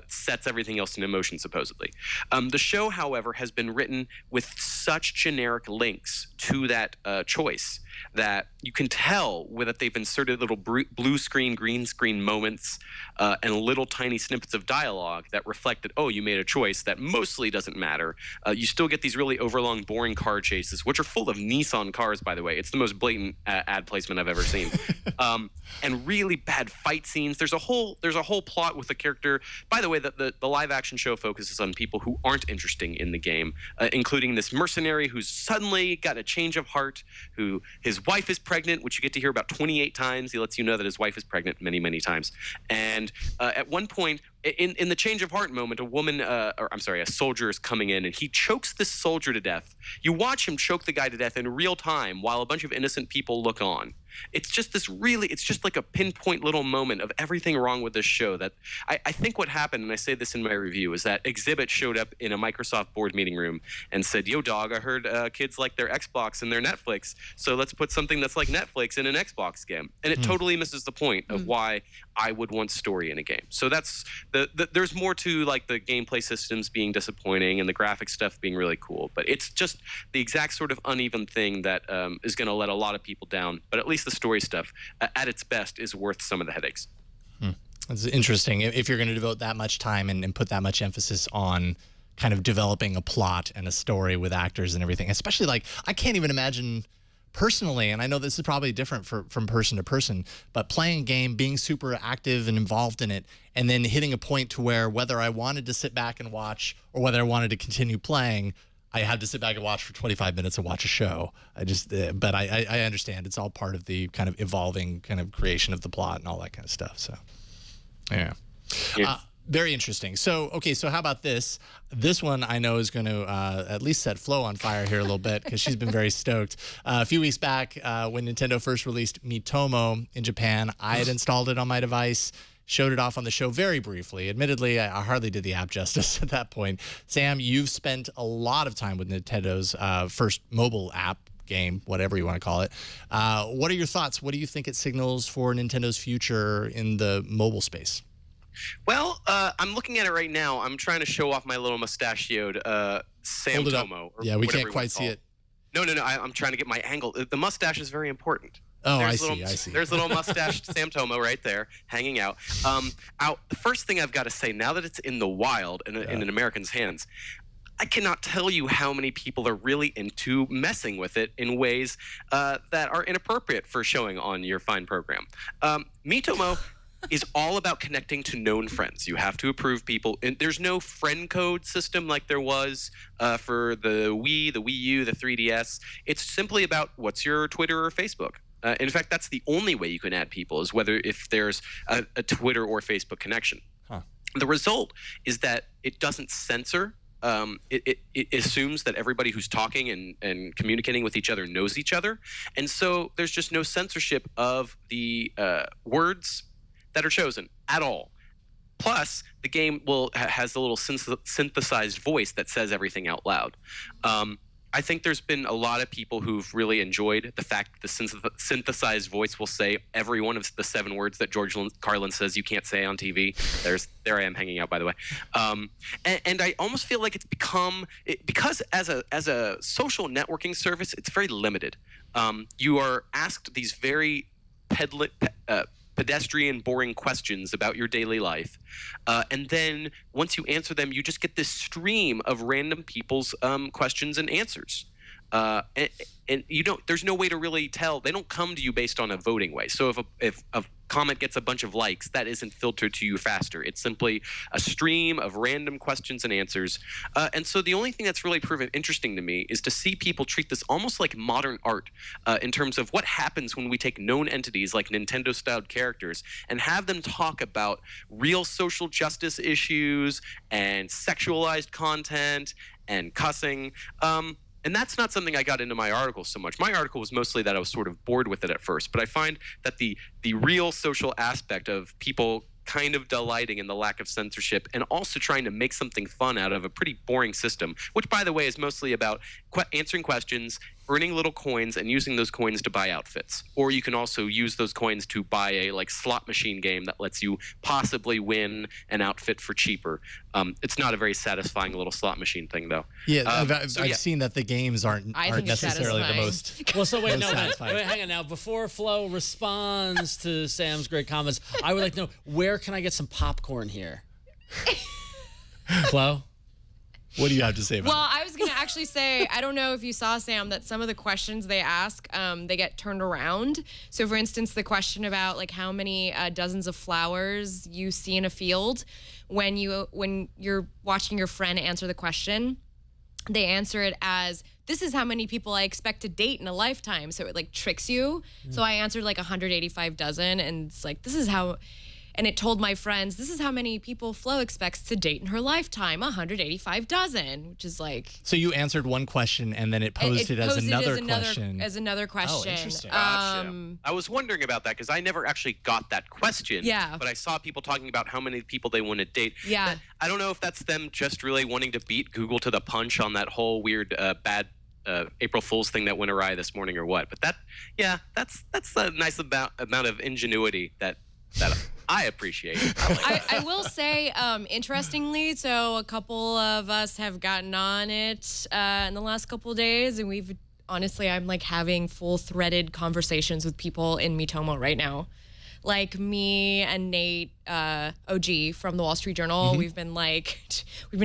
sets everything else in motion, supposedly. The show, however, has been written with such generic links to that choice that you can tell that they've inserted little blue screen, green screen moments and little tiny snippets of dialogue that reflect that, oh, you made a choice that mostly doesn't matter. You still get these really overlong, boring car chases, which are full of Nissan cars, by the way. It's the most blatant ad placement I've ever seen. And really bad fight scenes. There's a whole plot with the character. By the way, the live action show focuses on people who aren't interesting in the game, including this mercenary who's suddenly got a change of heart, who His wife is pregnant, which you get to hear about 28 times. He lets you know that his wife is pregnant many, many times. And at one point, in the change of heart moment, a soldier is coming in, and he chokes this soldier to death. You watch him choke the guy to death in real time while a bunch of innocent people look on. It's just it's just like a pinpoint little moment of everything wrong with this show that I think what happened, and I say this in my review, is that Exhibit showed up in a Microsoft board meeting room and said, yo, dog, I heard kids like their Xbox and their Netflix, so let's put something that's like Netflix in an Xbox game. And it totally misses the point of why I would want story in a game. So that's there's more to like the gameplay systems being disappointing and the graphic stuff being really cool, but it's just the exact sort of uneven thing that is going to let a lot of people down. But at least the story stuff, at its best, is worth some of the headaches. It's interesting. If you're going to devote that much time and put that much emphasis on kind of developing a plot and a story with actors and everything, especially like I can't even imagine personally, and I know this is probably different from person to person, but playing a game, being super active and involved in it, and then hitting a point to where whether I wanted to sit back and watch or whether I wanted to continue playing, I had to sit back and watch for 25 minutes and watch a show. But I understand it's all part of the kind of evolving kind of creation of the plot and all that kind of stuff. So, yeah. Very interesting. So, okay, so how about this? This one I know is going to at least set Flo on fire here a little bit because she's been very stoked. A few weeks back when Nintendo first released Miitomo in Japan, I had installed it on my device, showed it off on the show very briefly. Admittedly, I hardly did the app justice at that point. Sam, you've spent a lot of time with Nintendo's first mobile app game, whatever you want to call it. What are your thoughts? What do you think it signals for Nintendo's future in the mobile space? Well, I'm looking at it right now. I'm trying to show off my little mustachioed Sam Tomo. Yeah, we can't quite see it. No. I'm trying to get my angle. The mustache is very important. Oh, I see. There's a little mustached Sam Tomo right there, hanging out. The first thing I've got to say, now that it's in the wild and in an American's hands, I cannot tell you how many people are really into messing with it in ways that are inappropriate for showing on your fine program. Miitomo is all about connecting to known friends. You have to approve people. And there's no friend code system like there was for the Wii, the Wii U, the 3DS. It's simply about what's your Twitter or Facebook. In fact, that's the only way you can add people is if there's a Twitter or Facebook connection. Huh. The result is that it doesn't censor. It assumes that everybody who's talking and communicating with each other knows each other. And so there's just no censorship of the words that are chosen at all. Plus, the game has a little synthesized voice that says everything out loud. I think there's been a lot of people who've really enjoyed the fact that the synthesized voice will say every one of the 7 words that George Carlin says you can't say on TV. There I am hanging out, by the way. And I almost feel like it's become because as a social networking service, it's very limited. You are asked these very pedestrian, boring questions about your daily life. And then once you answer them, you just get this stream of random people's questions and answers. And there's no way to really tell. They don't come to you based on a voting way. So if a comment gets a bunch of likes, that isn't filtered to you faster. It's simply a stream of random questions and answers. And so the only thing that's really proven interesting to me is to see people treat this almost like modern art in terms of what happens when we take known entities like Nintendo-styled characters and have them talk about real social justice issues and sexualized content and cussing. And that's not something I got into my article so much. My article was mostly that I was sort of bored with it at first, but I find that the real social aspect of people kind of delighting in the lack of censorship and also trying to make something fun out of a pretty boring system, which, by the way, is mostly about answering questions, earning little coins, and using those coins to buy outfits. Or you can also use those coins to buy a slot machine game that lets you possibly win an outfit for cheaper. It's not a very satisfying little slot machine thing, though. Yeah, I've seen that the games aren't necessarily the most. Well, so wait, hang on now. Before Flo responds to Sam's great comments, I would like to know, where can I get some popcorn here? Flo? What do you have to say about it? Well, I was going to actually say, I don't know if you saw, Sam, that some of the questions they ask, they get turned around. So, for instance, the question about how many dozens of flowers you see in a field, when you're watching your friend answer the question, they answer it as, this is how many people I expect to date in a lifetime. So it like tricks you. So I answered like 185 dozen, and it's like, this is how, and it told my friends, this is how many people Flo expects to date in her lifetime, 185 dozen, which is like. So you answered one question, and then it posed it as another question. As another question. Oh, interesting. Gotcha. I was wondering about that because I never actually got that question. Yeah. But I saw people talking about how many people they want to date. Yeah. I don't know if that's them just really wanting to beat Google to the punch on that whole weird bad April Fool's thing that went awry this morning or what. But that's a nice amount of ingenuity that I appreciate. I will say, interestingly, so a couple of us have gotten on it in the last couple of days, and I'm like having full threaded conversations with people in Miitomo right now. Like me and Nate, OG from the Wall Street Journal, we've been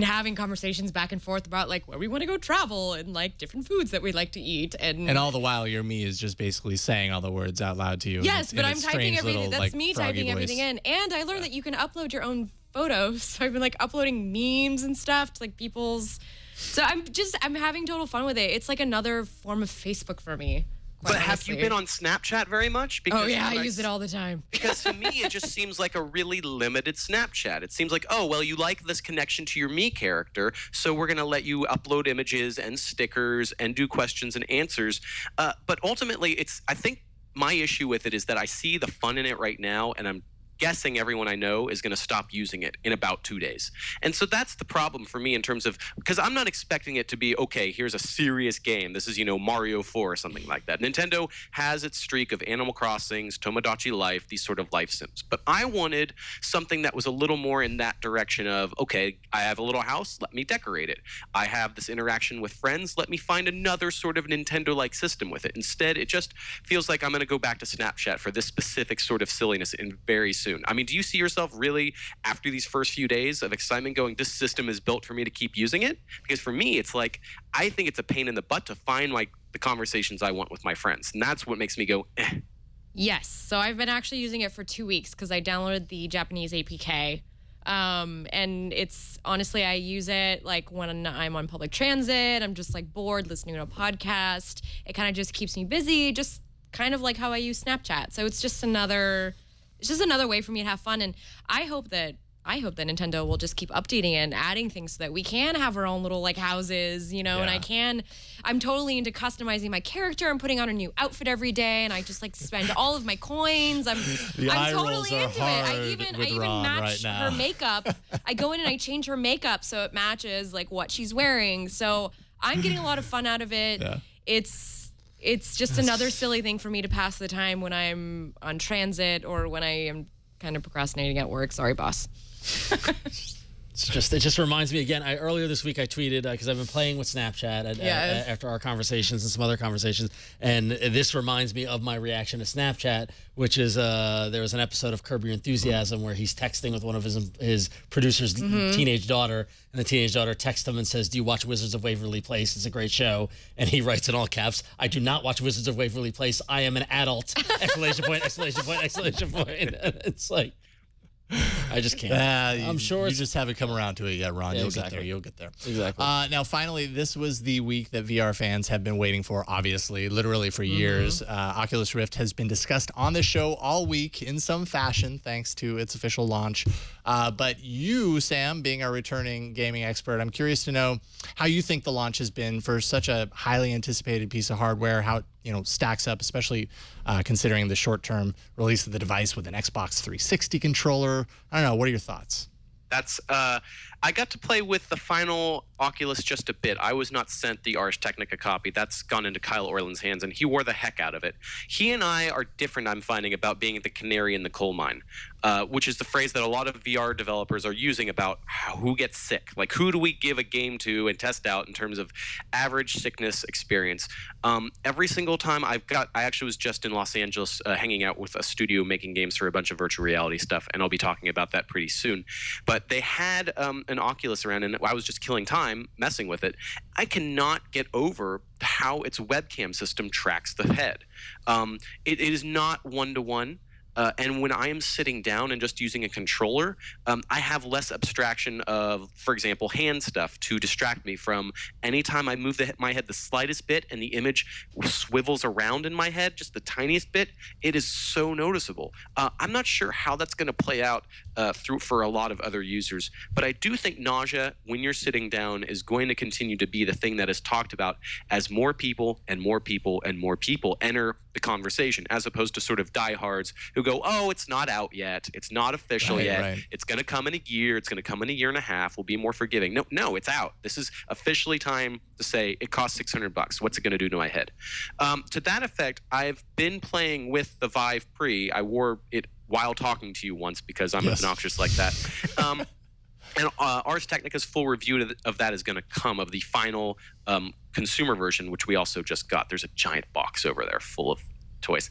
having conversations back and forth about like where we want to go travel and like different foods that we like to eat. And all the while, your me is just basically saying all the words out loud to you. Yes, but I'm typing everything. That's me typing everything in. And I learned that you can upload your own photos. So I've been like uploading memes and stuff to like people's. So I'm having total fun with it. It's like another form of Facebook for me. But have you been on Snapchat very much? Because I use it all the time. Because to me, it just seems like a really limited Snapchat. It seems like, oh, well, you like this connection to your me character, so we're going to let you upload images and stickers and do questions and answers. But ultimately, I think my issue with it is that I see the fun in it right now, and I'm guessing everyone I know is going to stop using it in about 2 days. And so that's the problem for me in terms of, because I'm not expecting it to be, okay, here's a serious game. This is, Mario 4 or something like that. Nintendo has its streak of Animal Crossings, Tomodachi Life, these sort of life sims. But I wanted something that was a little more in that direction of, okay, I have a little house, let me decorate it. I have this interaction with friends, let me find another sort of Nintendo-like system with it. Instead, it just feels like I'm going to go back to Snapchat for this specific sort of silliness in very soon. I mean, do you see yourself really, after these first few days of excitement, going, this system is built for me to keep using it? Because for me, it's like, I think it's a pain in the butt to find the conversations I want with my friends. And that's what makes me go, eh. Yes. So I've been actually using it for 2 weeks because I downloaded the Japanese APK. And it's, honestly, I use it like when I'm on public transit, I'm just like bored listening to a podcast. It kind of just keeps me busy, just kind of like how I use Snapchat. So it's just another way for me to have fun, and I hope that Nintendo will just keep updating it and adding things so that we can have our own little like houses, and I'm totally into customizing my character and putting on a new outfit every day, and I just like spend all of my coins. I'm totally into it. I even match her makeup. I go in and I change her makeup so it matches like what she's wearing. So I'm getting a lot of fun out of it. Yeah. It's just another silly thing for me to pass the time when I'm on transit or when I am kind of procrastinating at work. Sorry, boss. It just reminds me again. Earlier this week I tweeted because I've been playing with Snapchat after our conversations and some other conversations, and this reminds me of my reaction to Snapchat, which is there was an episode of Curb Your Enthusiasm where he's texting with one of his producer's teenage daughter, and the teenage daughter texts him and says, "Do you watch Wizards of Waverly Place? It's a great show." And he writes in all caps, "I do not watch Wizards of Waverly Place. I am an adult!" Exclamation point! Exclamation point! Exclamation point! And it's like, I just can't. I'm sure you just haven't come around to it yet, Ron. Yeah, You'll get there. Exactly. Now, finally, this was the week that VR fans have been waiting for, obviously, literally for years. Oculus Rift has been discussed on the show all week in some fashion, thanks to its official launch. But you, Sam, being our returning gaming expert, I'm curious to know how you think the launch has been for such a highly anticipated piece of hardware, how it stacks up, especially considering the short-term release of the device with an Xbox 360 controller. I don't know. What are your thoughts? That's I got to play with the final Oculus just a bit. I was not sent the Ars Technica copy. That's gone into Kyle Orland's hands, and he wore the heck out of it. He and I are different, I'm finding, about being the canary in the coal mine, which is the phrase that a lot of VR developers are using about who gets sick. Like, who do we give a game to and test out in terms of average sickness experience? Every single time I actually was just in Los Angeles hanging out with a studio making games for a bunch of virtual reality stuff, and I'll be talking about that pretty soon. But they had an Oculus around, and I was just killing time messing with it. I cannot get over how its webcam system tracks the head. It is not one-to-one. And when I am sitting down and just using a controller, I have less abstraction of, for example, hand stuff to distract me from anytime I move my head the slightest bit and the image swivels around in my head, just the tiniest bit. It is so noticeable. I'm not sure how that's going to play out for a lot of other users, but I do think nausea when you're sitting down is going to continue to be the thing that is talked about as more people and more people and more people enter the conversation, as opposed to sort of diehards who go, oh, it's not out yet. It's not official yet. Right. It's going to come in a year. It's going to come in a year and a half. We'll be more forgiving. No, it's out. This is officially time to say it costs $600. What's it going to do to my head? To that effect, I've been playing with the Vive Pre. I wore it while talking to you once because I'm obnoxious like that. And Ars Technica's full review of that is going to come, of the final consumer version, which we also just got. There's a giant box over there full of toys.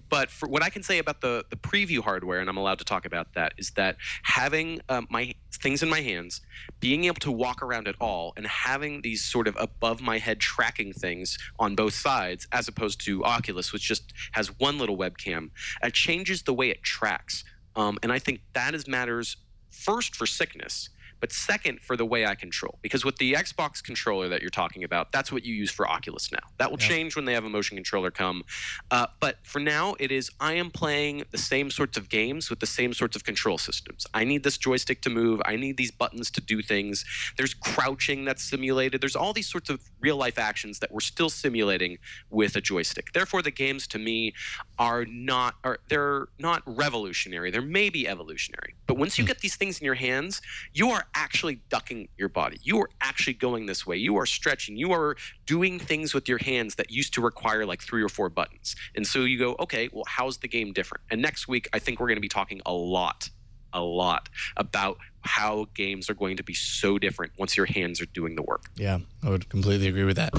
But for what I can say about the preview hardware, and I'm allowed to talk about that, is that having my things in my hands, being able to walk around at all, and having these sort of above my head tracking things on both sides, as opposed to Oculus, which just has one little webcam, it changes the way it tracks. And I think that matters first for sickness, but second for the way I control. Because with the Xbox controller that you're talking about, that's what you use for Oculus now. That will change when they have a motion controller come. But for now, I am playing the same sorts of games with the same sorts of control systems. I need this joystick to move. I need these buttons to do things. There's crouching that's simulated. There's all these sorts of real-life actions that we're still simulating with a joystick. Therefore, the games to me they're not revolutionary. They're maybe evolutionary. But once you get these things in your hands, you are actually ducking your body. You are actually going this way. You are stretching. You are doing things with your hands that used to require like 3 or 4 buttons. And so you go, okay, well, how's the game different? And next week, I think we're going to be talking a lot about how games are going to be so different once your hands are doing the work. Yeah, I would completely agree with that.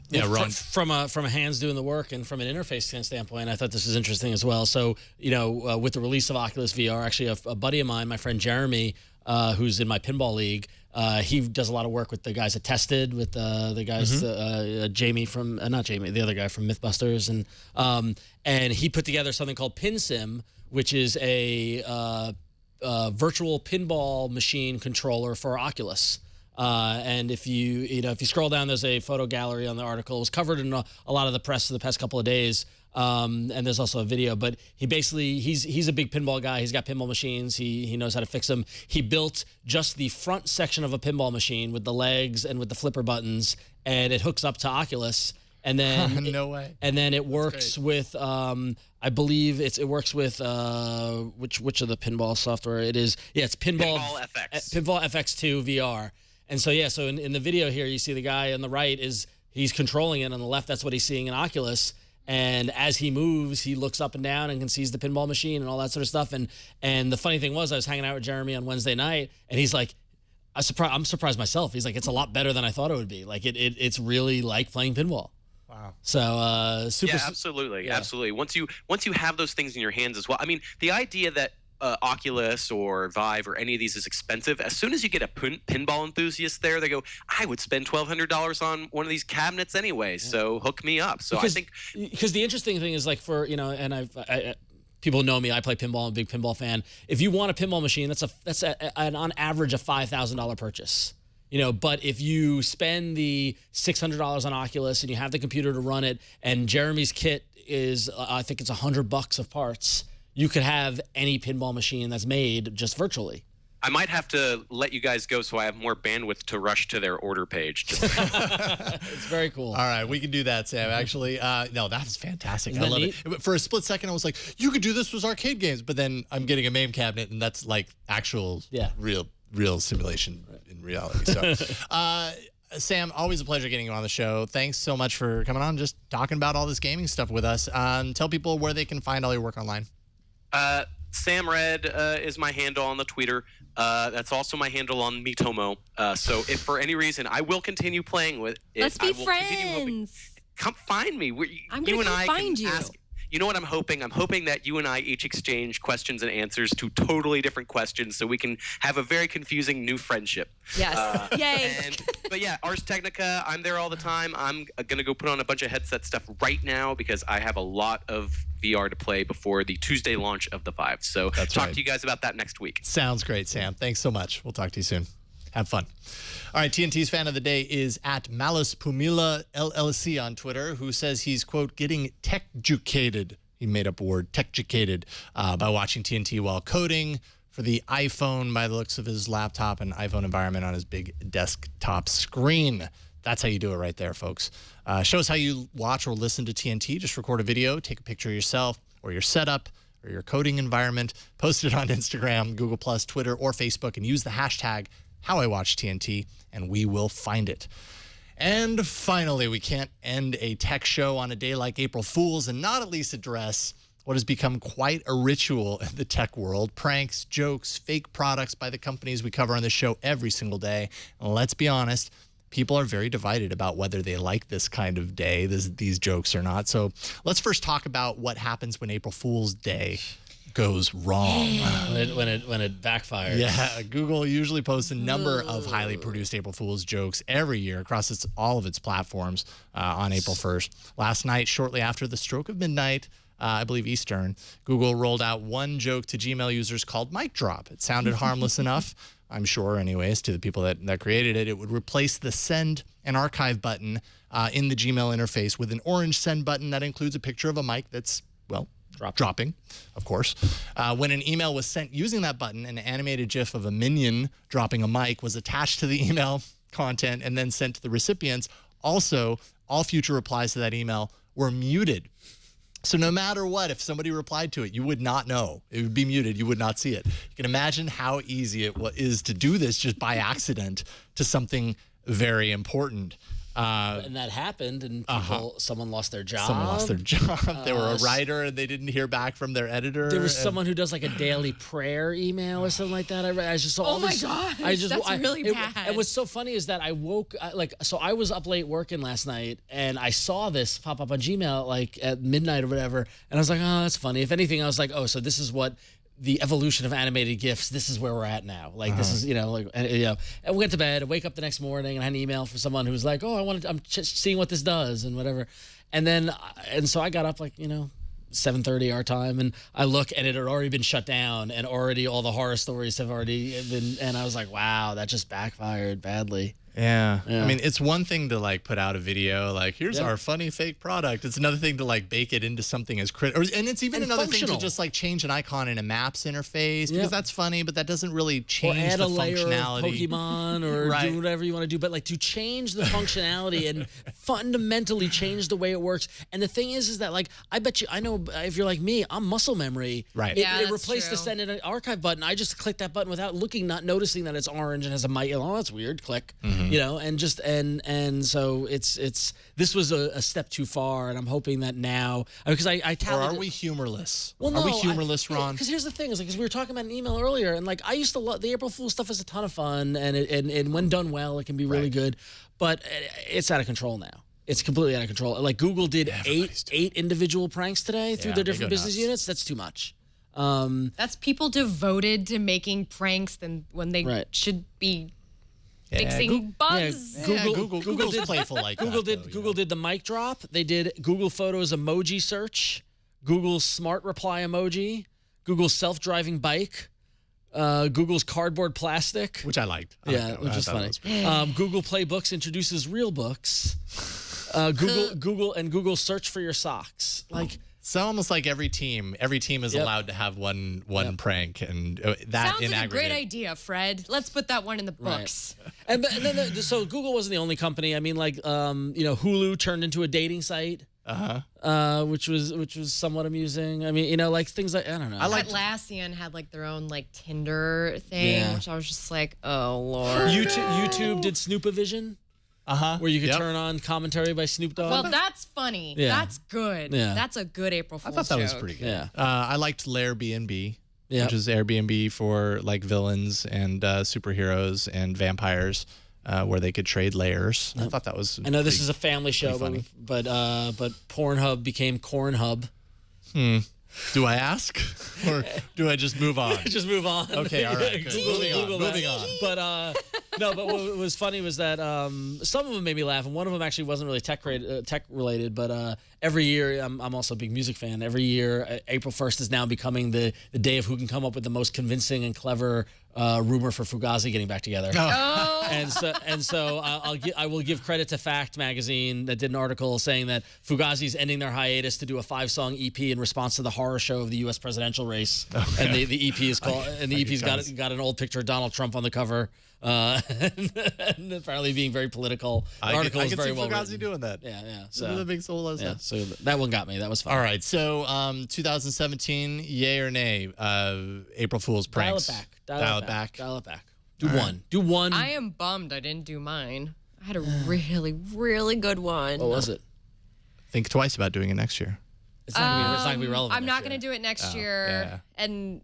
Yeah, Ron. From a hands doing the work and from an interface standpoint, I thought this was interesting as well. So, with the release of Oculus VR, actually a buddy of mine, my friend Jeremy, who's in my pinball league, he does a lot of work with the guys at Tested, with the guys, Jamie from, not Jamie, the other guy from Mythbusters. And he put together something called PinSim, which is a virtual pinball machine controller for Oculus. And if you scroll down, there's a photo gallery on the article. It was covered in a lot of the press for the past couple of days. And there's also a video, but he's a big pinball guy. He's got pinball machines. He knows how to fix them. He built just the front section of a pinball machine with the legs and with the flipper buttons, and it hooks up to Oculus. And then no way. And then it works with I believe it works with which of the pinball software it is. Yeah, it's Pinball FX. Pinball FX2 VR. And so so in the video here, you see the guy on the right he's controlling it. On the left, that's what he's seeing in Oculus. And as he moves, he looks up and down and can see the pinball machine and all that sort of stuff. And the funny thing was, I was hanging out with Jeremy on Wednesday night, and he's like, I'm surprised myself. He's like, it's a lot better than I thought it would be. Like it's really like playing pinball. Wow. So super. Yeah, absolutely, absolutely. Once you have those things in your hands as well. I mean, the idea that Oculus or Vive or any of these is expensive. As soon as you get a pinball enthusiast there, they go, I would spend $1,200 on one of these cabinets anyway, so hook me up. So I think... Because the interesting thing is, like, for, and people know me, I play pinball, I'm a big pinball fan. If you want a pinball machine, that's on average a $5,000 purchase. But if you spend the $600 on Oculus and you have the computer to run it, and Jeremy's kit is, I think it's $100 of parts, you could have any pinball machine that's made just virtually. I might have to let you guys go so I have more bandwidth to rush to their order page. It's very cool. All right, we can do that, Sam. Actually, no, that's fantastic. Isn't I love neat? it. For a split second, I was like, you could do this with arcade games, but then I'm getting a MAME cabinet, and that's like actual, real simulation in reality. So, Sam, always a pleasure getting you on the show. Thanks so much for coming on, just talking about all this gaming stuff with us. Tell people where they can find all your work online. Sam Red is my handle on the Twitter. That's also my handle on Miitomo. So if for any reason I will continue playing with it, let's be friends. Come find me. I'm gonna find you. you know what I'm hoping? I'm hoping that you and I each exchange questions and answers to totally different questions so we can have a very confusing new friendship. Yes. Yay. But yeah, Ars Technica, I'm there all the time. I'm going to go put on a bunch of headset stuff right now because I have a lot of VR to play before the Tuesday launch of the Vive. So talk to you guys about that next week. Sounds great, Sam. Thanks so much. We'll talk to you soon. Have fun. All right, TNT's fan of the day is at Malus Pumila LLC on Twitter, who says he's, quote, getting tech-jucated. He made up a word, tech-jucated, by watching TNT while coding for the iPhone by the looks of his laptop and iPhone environment on his big desktop screen. That's how you do it right there, folks. Shows how you watch or listen to TNT. Just record a video, take a picture of yourself or your setup or your coding environment, post it on Instagram, Google+, Twitter, or Facebook, and use the hashtag HowIWatchTNT, and we will find it. And finally, we can't end a tech show on a day like April Fool's and not at least address what has become quite a ritual in the tech world. Pranks, jokes, fake products by the companies we cover on the show every single day. And let's be honest, people are very divided about whether they like this kind of day, these jokes or not. So let's first talk about what happens when April Fool's Day goes wrong. When it backfires. Yeah, Google usually posts a number of highly produced April Fool's jokes every year across all of its platforms on April 1st. Last night, shortly after the stroke of midnight, I believe Eastern, Google rolled out one joke to Gmail users called Mic Drop. It sounded harmless enough, I'm sure anyways, to the people that created it. It would replace the send and archive button in the Gmail interface with an orange send button that includes a picture of a mic that's, well, dropping, of course. When an email was sent using that button, an animated GIF of a minion dropping a mic was attached to the email content and then sent to the recipients. Also, all future replies to that email were muted. So no matter what, if somebody replied to it, you would not know. It would be muted. You would not see it. You can imagine how easy it is to do this just by accident to something very important. And that happened, and someone lost their job. Someone lost their job. They were a writer, and they didn't hear back from their editor. There was someone who does like a daily prayer email or something like that. I just saw all this. Oh my gosh, that's really bad. And what's so funny is that I woke so I was up late working last night, and I saw this pop up on Gmail like at midnight or whatever, and I was like, oh, that's funny. If anything, I was like, oh, so this is what the evolution of animated GIFs, this is where we're at now. Like, this is, and we went to bed, I wake up the next morning, and I had an email from someone who was like, oh, I'm seeing what this does and whatever. And so I got up 7:30 our time, and I look, and it had already been shut down, and already all the horror stories have already been, and I was like, wow, that just backfired badly. Yeah. I mean, it's one thing to put out a video here's our funny fake product. It's another thing to bake it into something as critical. And it's even another thing to just change an icon in a Maps interface because that's funny, but that doesn't really change or add the a layer functionality. Of Pokemon or do whatever you want to do, but to change the functionality and fundamentally change the way it works. And the thing is that I bet you, I know if you're like me, I'm muscle memory. Right. It replaced the send and archive button. I just click that button without looking, not noticing that it's orange and has a mic. Oh, that's weird. Click. And so this was a step too far, and I'm hoping that now, because I or are we humorless? Well, no, are we humorless, Ron? Because here's the thing, is because we were talking about an email earlier, and I used to love the April Fool's stuff is a ton of fun, and when done well, it can be really good, but it's out of control now. It's completely out of control. Google did eight individual pranks today through their different business units. That's too much. That's people devoted to making pranks when they should be fixing bugs. Google's playful like Google that. Google did the mic drop. They did Google Photos emoji search, Google's smart reply emoji, Google's self-driving bike, Google's cardboard plastic, which I liked. Which was funny. Google Play Books introduces real books. Google Search for your socks. So almost like every team is allowed to have one prank, and that sounds in like aggregate. a great idea, Fred. Let's put that one in the books. Right. And then so Google wasn't the only company. I mean, Hulu turned into a dating site. Which was somewhat amusing. I mean, things like, I don't know. Atlassian had their own Tinder thing, which I was just like, oh Lord. YouTube did Snoopavision. Where you could turn on commentary by Snoop Dogg. Well, that's funny. Yeah. That's good. Yeah. That's a good April Fool's I thought that was joke. pretty good. Yeah. I liked Airbnb, which is Airbnb for villains and superheroes and vampires, where they could trade layers. I thought that was. I know this is a family show, but Pornhub became Cornhub. Do I ask or do I just move on? Just move on. Okay, all right. Good. Moving on. But no, but what was funny was that some of them made me laugh, and one of them actually wasn't really tech related. But every year, I'm also a big music fan. Every year, April 1st is now becoming the day of who can come up with the most convincing and clever rumor for Fugazi getting back together. Oh. And so I will give credit to Fact Magazine that did an article saying that Fugazi's ending their hiatus to do a 5-song EP in response to the horror show of the U.S. presidential race. Okay. And the EP is called, and the EP's got an old picture of Donald Trump on the cover. And apparently being very political. The article is very well written. doing that. Yeah. So that makes a whole lot of sense. So that one got me. That was fun. All right. So 2017, yay or nay? April Fool's pranks. Dial it back. Do one. I am bummed I didn't do mine. I had a really, really good one. What was it? Think twice about doing it next year. It's not gonna be relevant. I'm not going to do it next year. And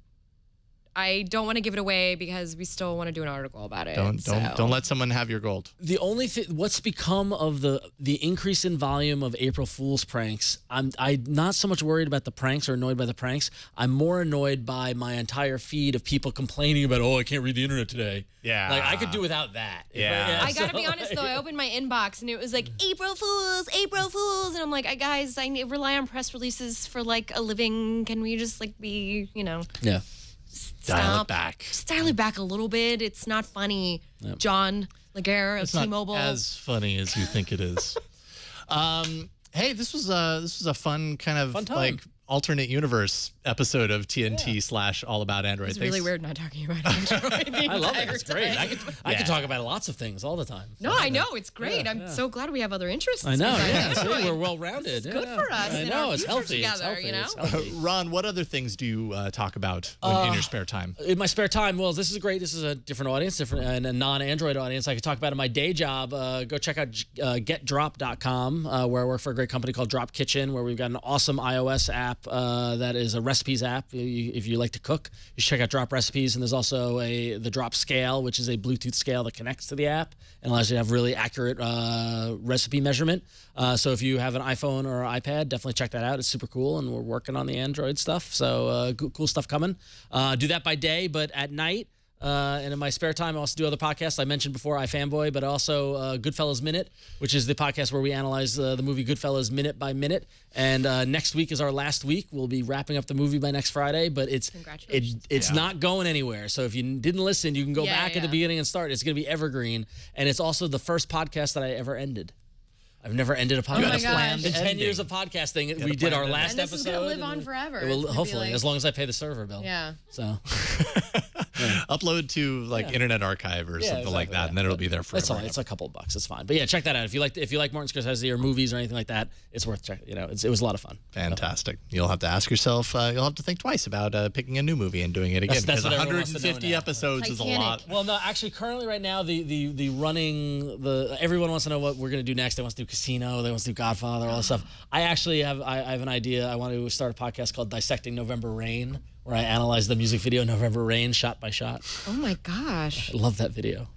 I don't want to give it away because we still want to do an article about it. Don't let someone have your gold. The only thing, what's become of the increase in volume of April Fool's pranks, I'm not so much worried about the pranks or annoyed by the pranks. I'm more annoyed by my entire feed of people complaining about, I can't read the internet today. Yeah. Like, I could do without that. I got to be honest, though. I opened my inbox, and it was like, April Fools. And I'm like, guys, I rely on press releases for, like, a living. Can we just, like, be, Yeah. Dial it back. Just dial it back a little bit. It's not funny. Yep. John Laguerre of T-Mobile. Not as funny as you think it is. Hey, this was a fun kind of like alternate universe episode of TNT / All About Android. It's really weird not talking about Android. I love it. It's great. I could talk about lots of things all the time. No, I know. It's great. I'm so glad we have other interests. I know. Yeah. See, we're well-rounded. It's good for us. I know. It's healthy. Together, it's healthy. Ron, what other things do you talk about in your spare time? In my spare time, well, this is great. This is a different audience, and a non-Android audience. I could talk about in my day job. Go check out getdrop.com, where I work for a great company called Drop Kitchen, where we've got an awesome iOS app that is a recipes app. If you like to cook, you should check out Drop Recipes. And there's also the Drop Scale, which is a Bluetooth scale that connects to the app and allows you to have really accurate recipe measurement. So if you have an iPhone or iPad, definitely check that out. It's super cool, and we're working on the Android stuff. So cool stuff coming. Do that by day, but at night. And in my spare time, I also do other podcasts. I mentioned before iFanboy, but also Goodfellas Minute, which is the podcast where we analyze the movie Goodfellas minute by minute. And next week is our last week. We'll be wrapping up the movie by next Friday, but it's not going anywhere. So if you didn't listen, you can go back at the beginning and start. It's going to be evergreen. And it's also the first podcast that I ever ended. I've never ended a podcast. Oh my gosh. In 10 years of podcasting, we did our last episode. This is going to live on forever. It will, hopefully, as long as I pay the server bill. Yeah. So upload to Internet Archive or something like that, and then it'll be there forever. It's a couple bucks. It's fine. But yeah, check that out. If you like Martin Scorsese or movies or anything like that, it's worth checking. It was a lot of fun. Fantastic. You'll have to ask yourself. You'll have to think twice about picking a new movie and doing it again. That's because 150 episodes is a lot. Well, no, actually, currently right now the running everyone wants to know what we're gonna do next. They want to do Casino. They want to do Godfather. All that stuff. I have an idea. I want to start a podcast called Dissecting November Rain, where I analyze the music video November Rain shot by shot. Oh my gosh. I love that video.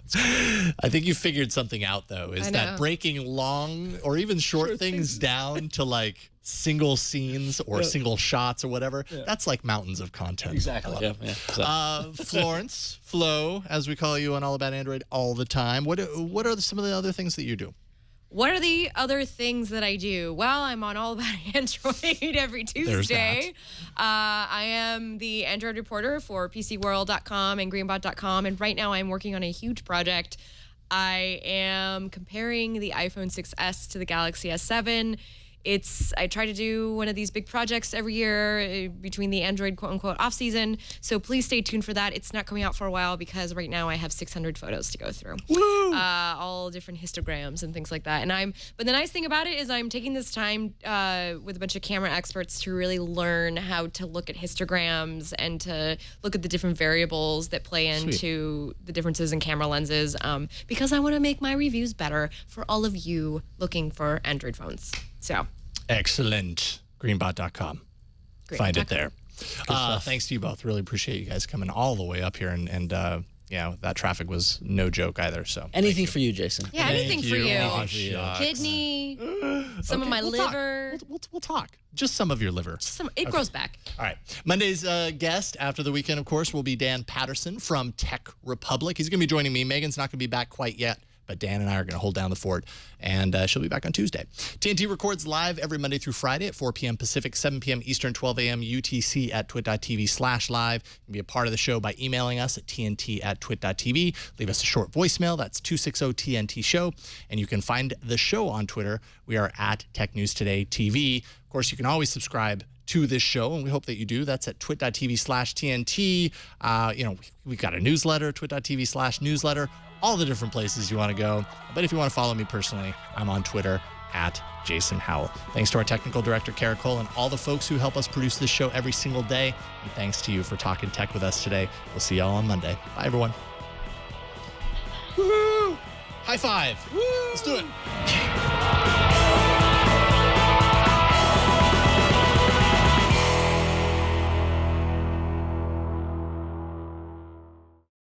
I think you figured something out, though, is that breaking long or even short things down to like single scenes or single shots or whatever, that's like mountains of content. Exactly. Florence, Flo, as we call you on All About Android all the time. What are some of the other things that you do? What are the other things that I do? Well, I'm on All About Android every Tuesday. I am the Android reporter for PCWorld.com and Greenbot.com, and right now I'm working on a huge project. I am comparing the iPhone 6s to the Galaxy S7. I try to do one of these big projects every year between the Android quote-unquote off-season, so please stay tuned for that. It's not coming out for a while because right now I have 600 photos to go through. Woo! All different histograms and things like that. But the nice thing about it is I'm taking this time with a bunch of camera experts to really learn how to look at histograms and to look at the different variables that play into the differences in camera lenses because I want to make my reviews better for all of you looking for Android phones. So. Excellent. Greenbot.com. Find it there. Thanks to you both. Really appreciate you guys coming all the way up here. And that traffic was no joke either. So anything for you, Jason. Yeah, anything for you. Oh, Kidney. Some of my we'll liver. Talk. We'll talk. Just some of your liver. It grows back. All right. Monday's guest after the weekend, of course, will be Dan Patterson from Tech Republic. He's going to be joining me. Megan's not going to be back quite yet, but Dan and I are going to hold down the fort, and she'll be back on Tuesday. TNT records live every Monday through Friday at 4 p.m. Pacific, 7 p.m. Eastern, 12 a.m. UTC at twit.tv/live. You can be a part of the show by emailing us at tnt@twit.tv. Leave us a short voicemail. That's 260-TNT-SHOW. And you can find the show on Twitter. We are at Tech News Today TV. Of course, you can always subscribe to this show, and we hope that you do. That's at twit.tv/TNT. We've got a newsletter, twit.tv/newsletter. All the different places you want to go. But if you want to follow me personally, I'm on Twitter at Jason Howell. Thanks to our technical director, Kara Cole, and all the folks who help us produce this show every single day. And thanks to you for talking tech with us today. We'll see y'all on Monday. Bye, everyone. Woo! High five. Woo! Let's do it.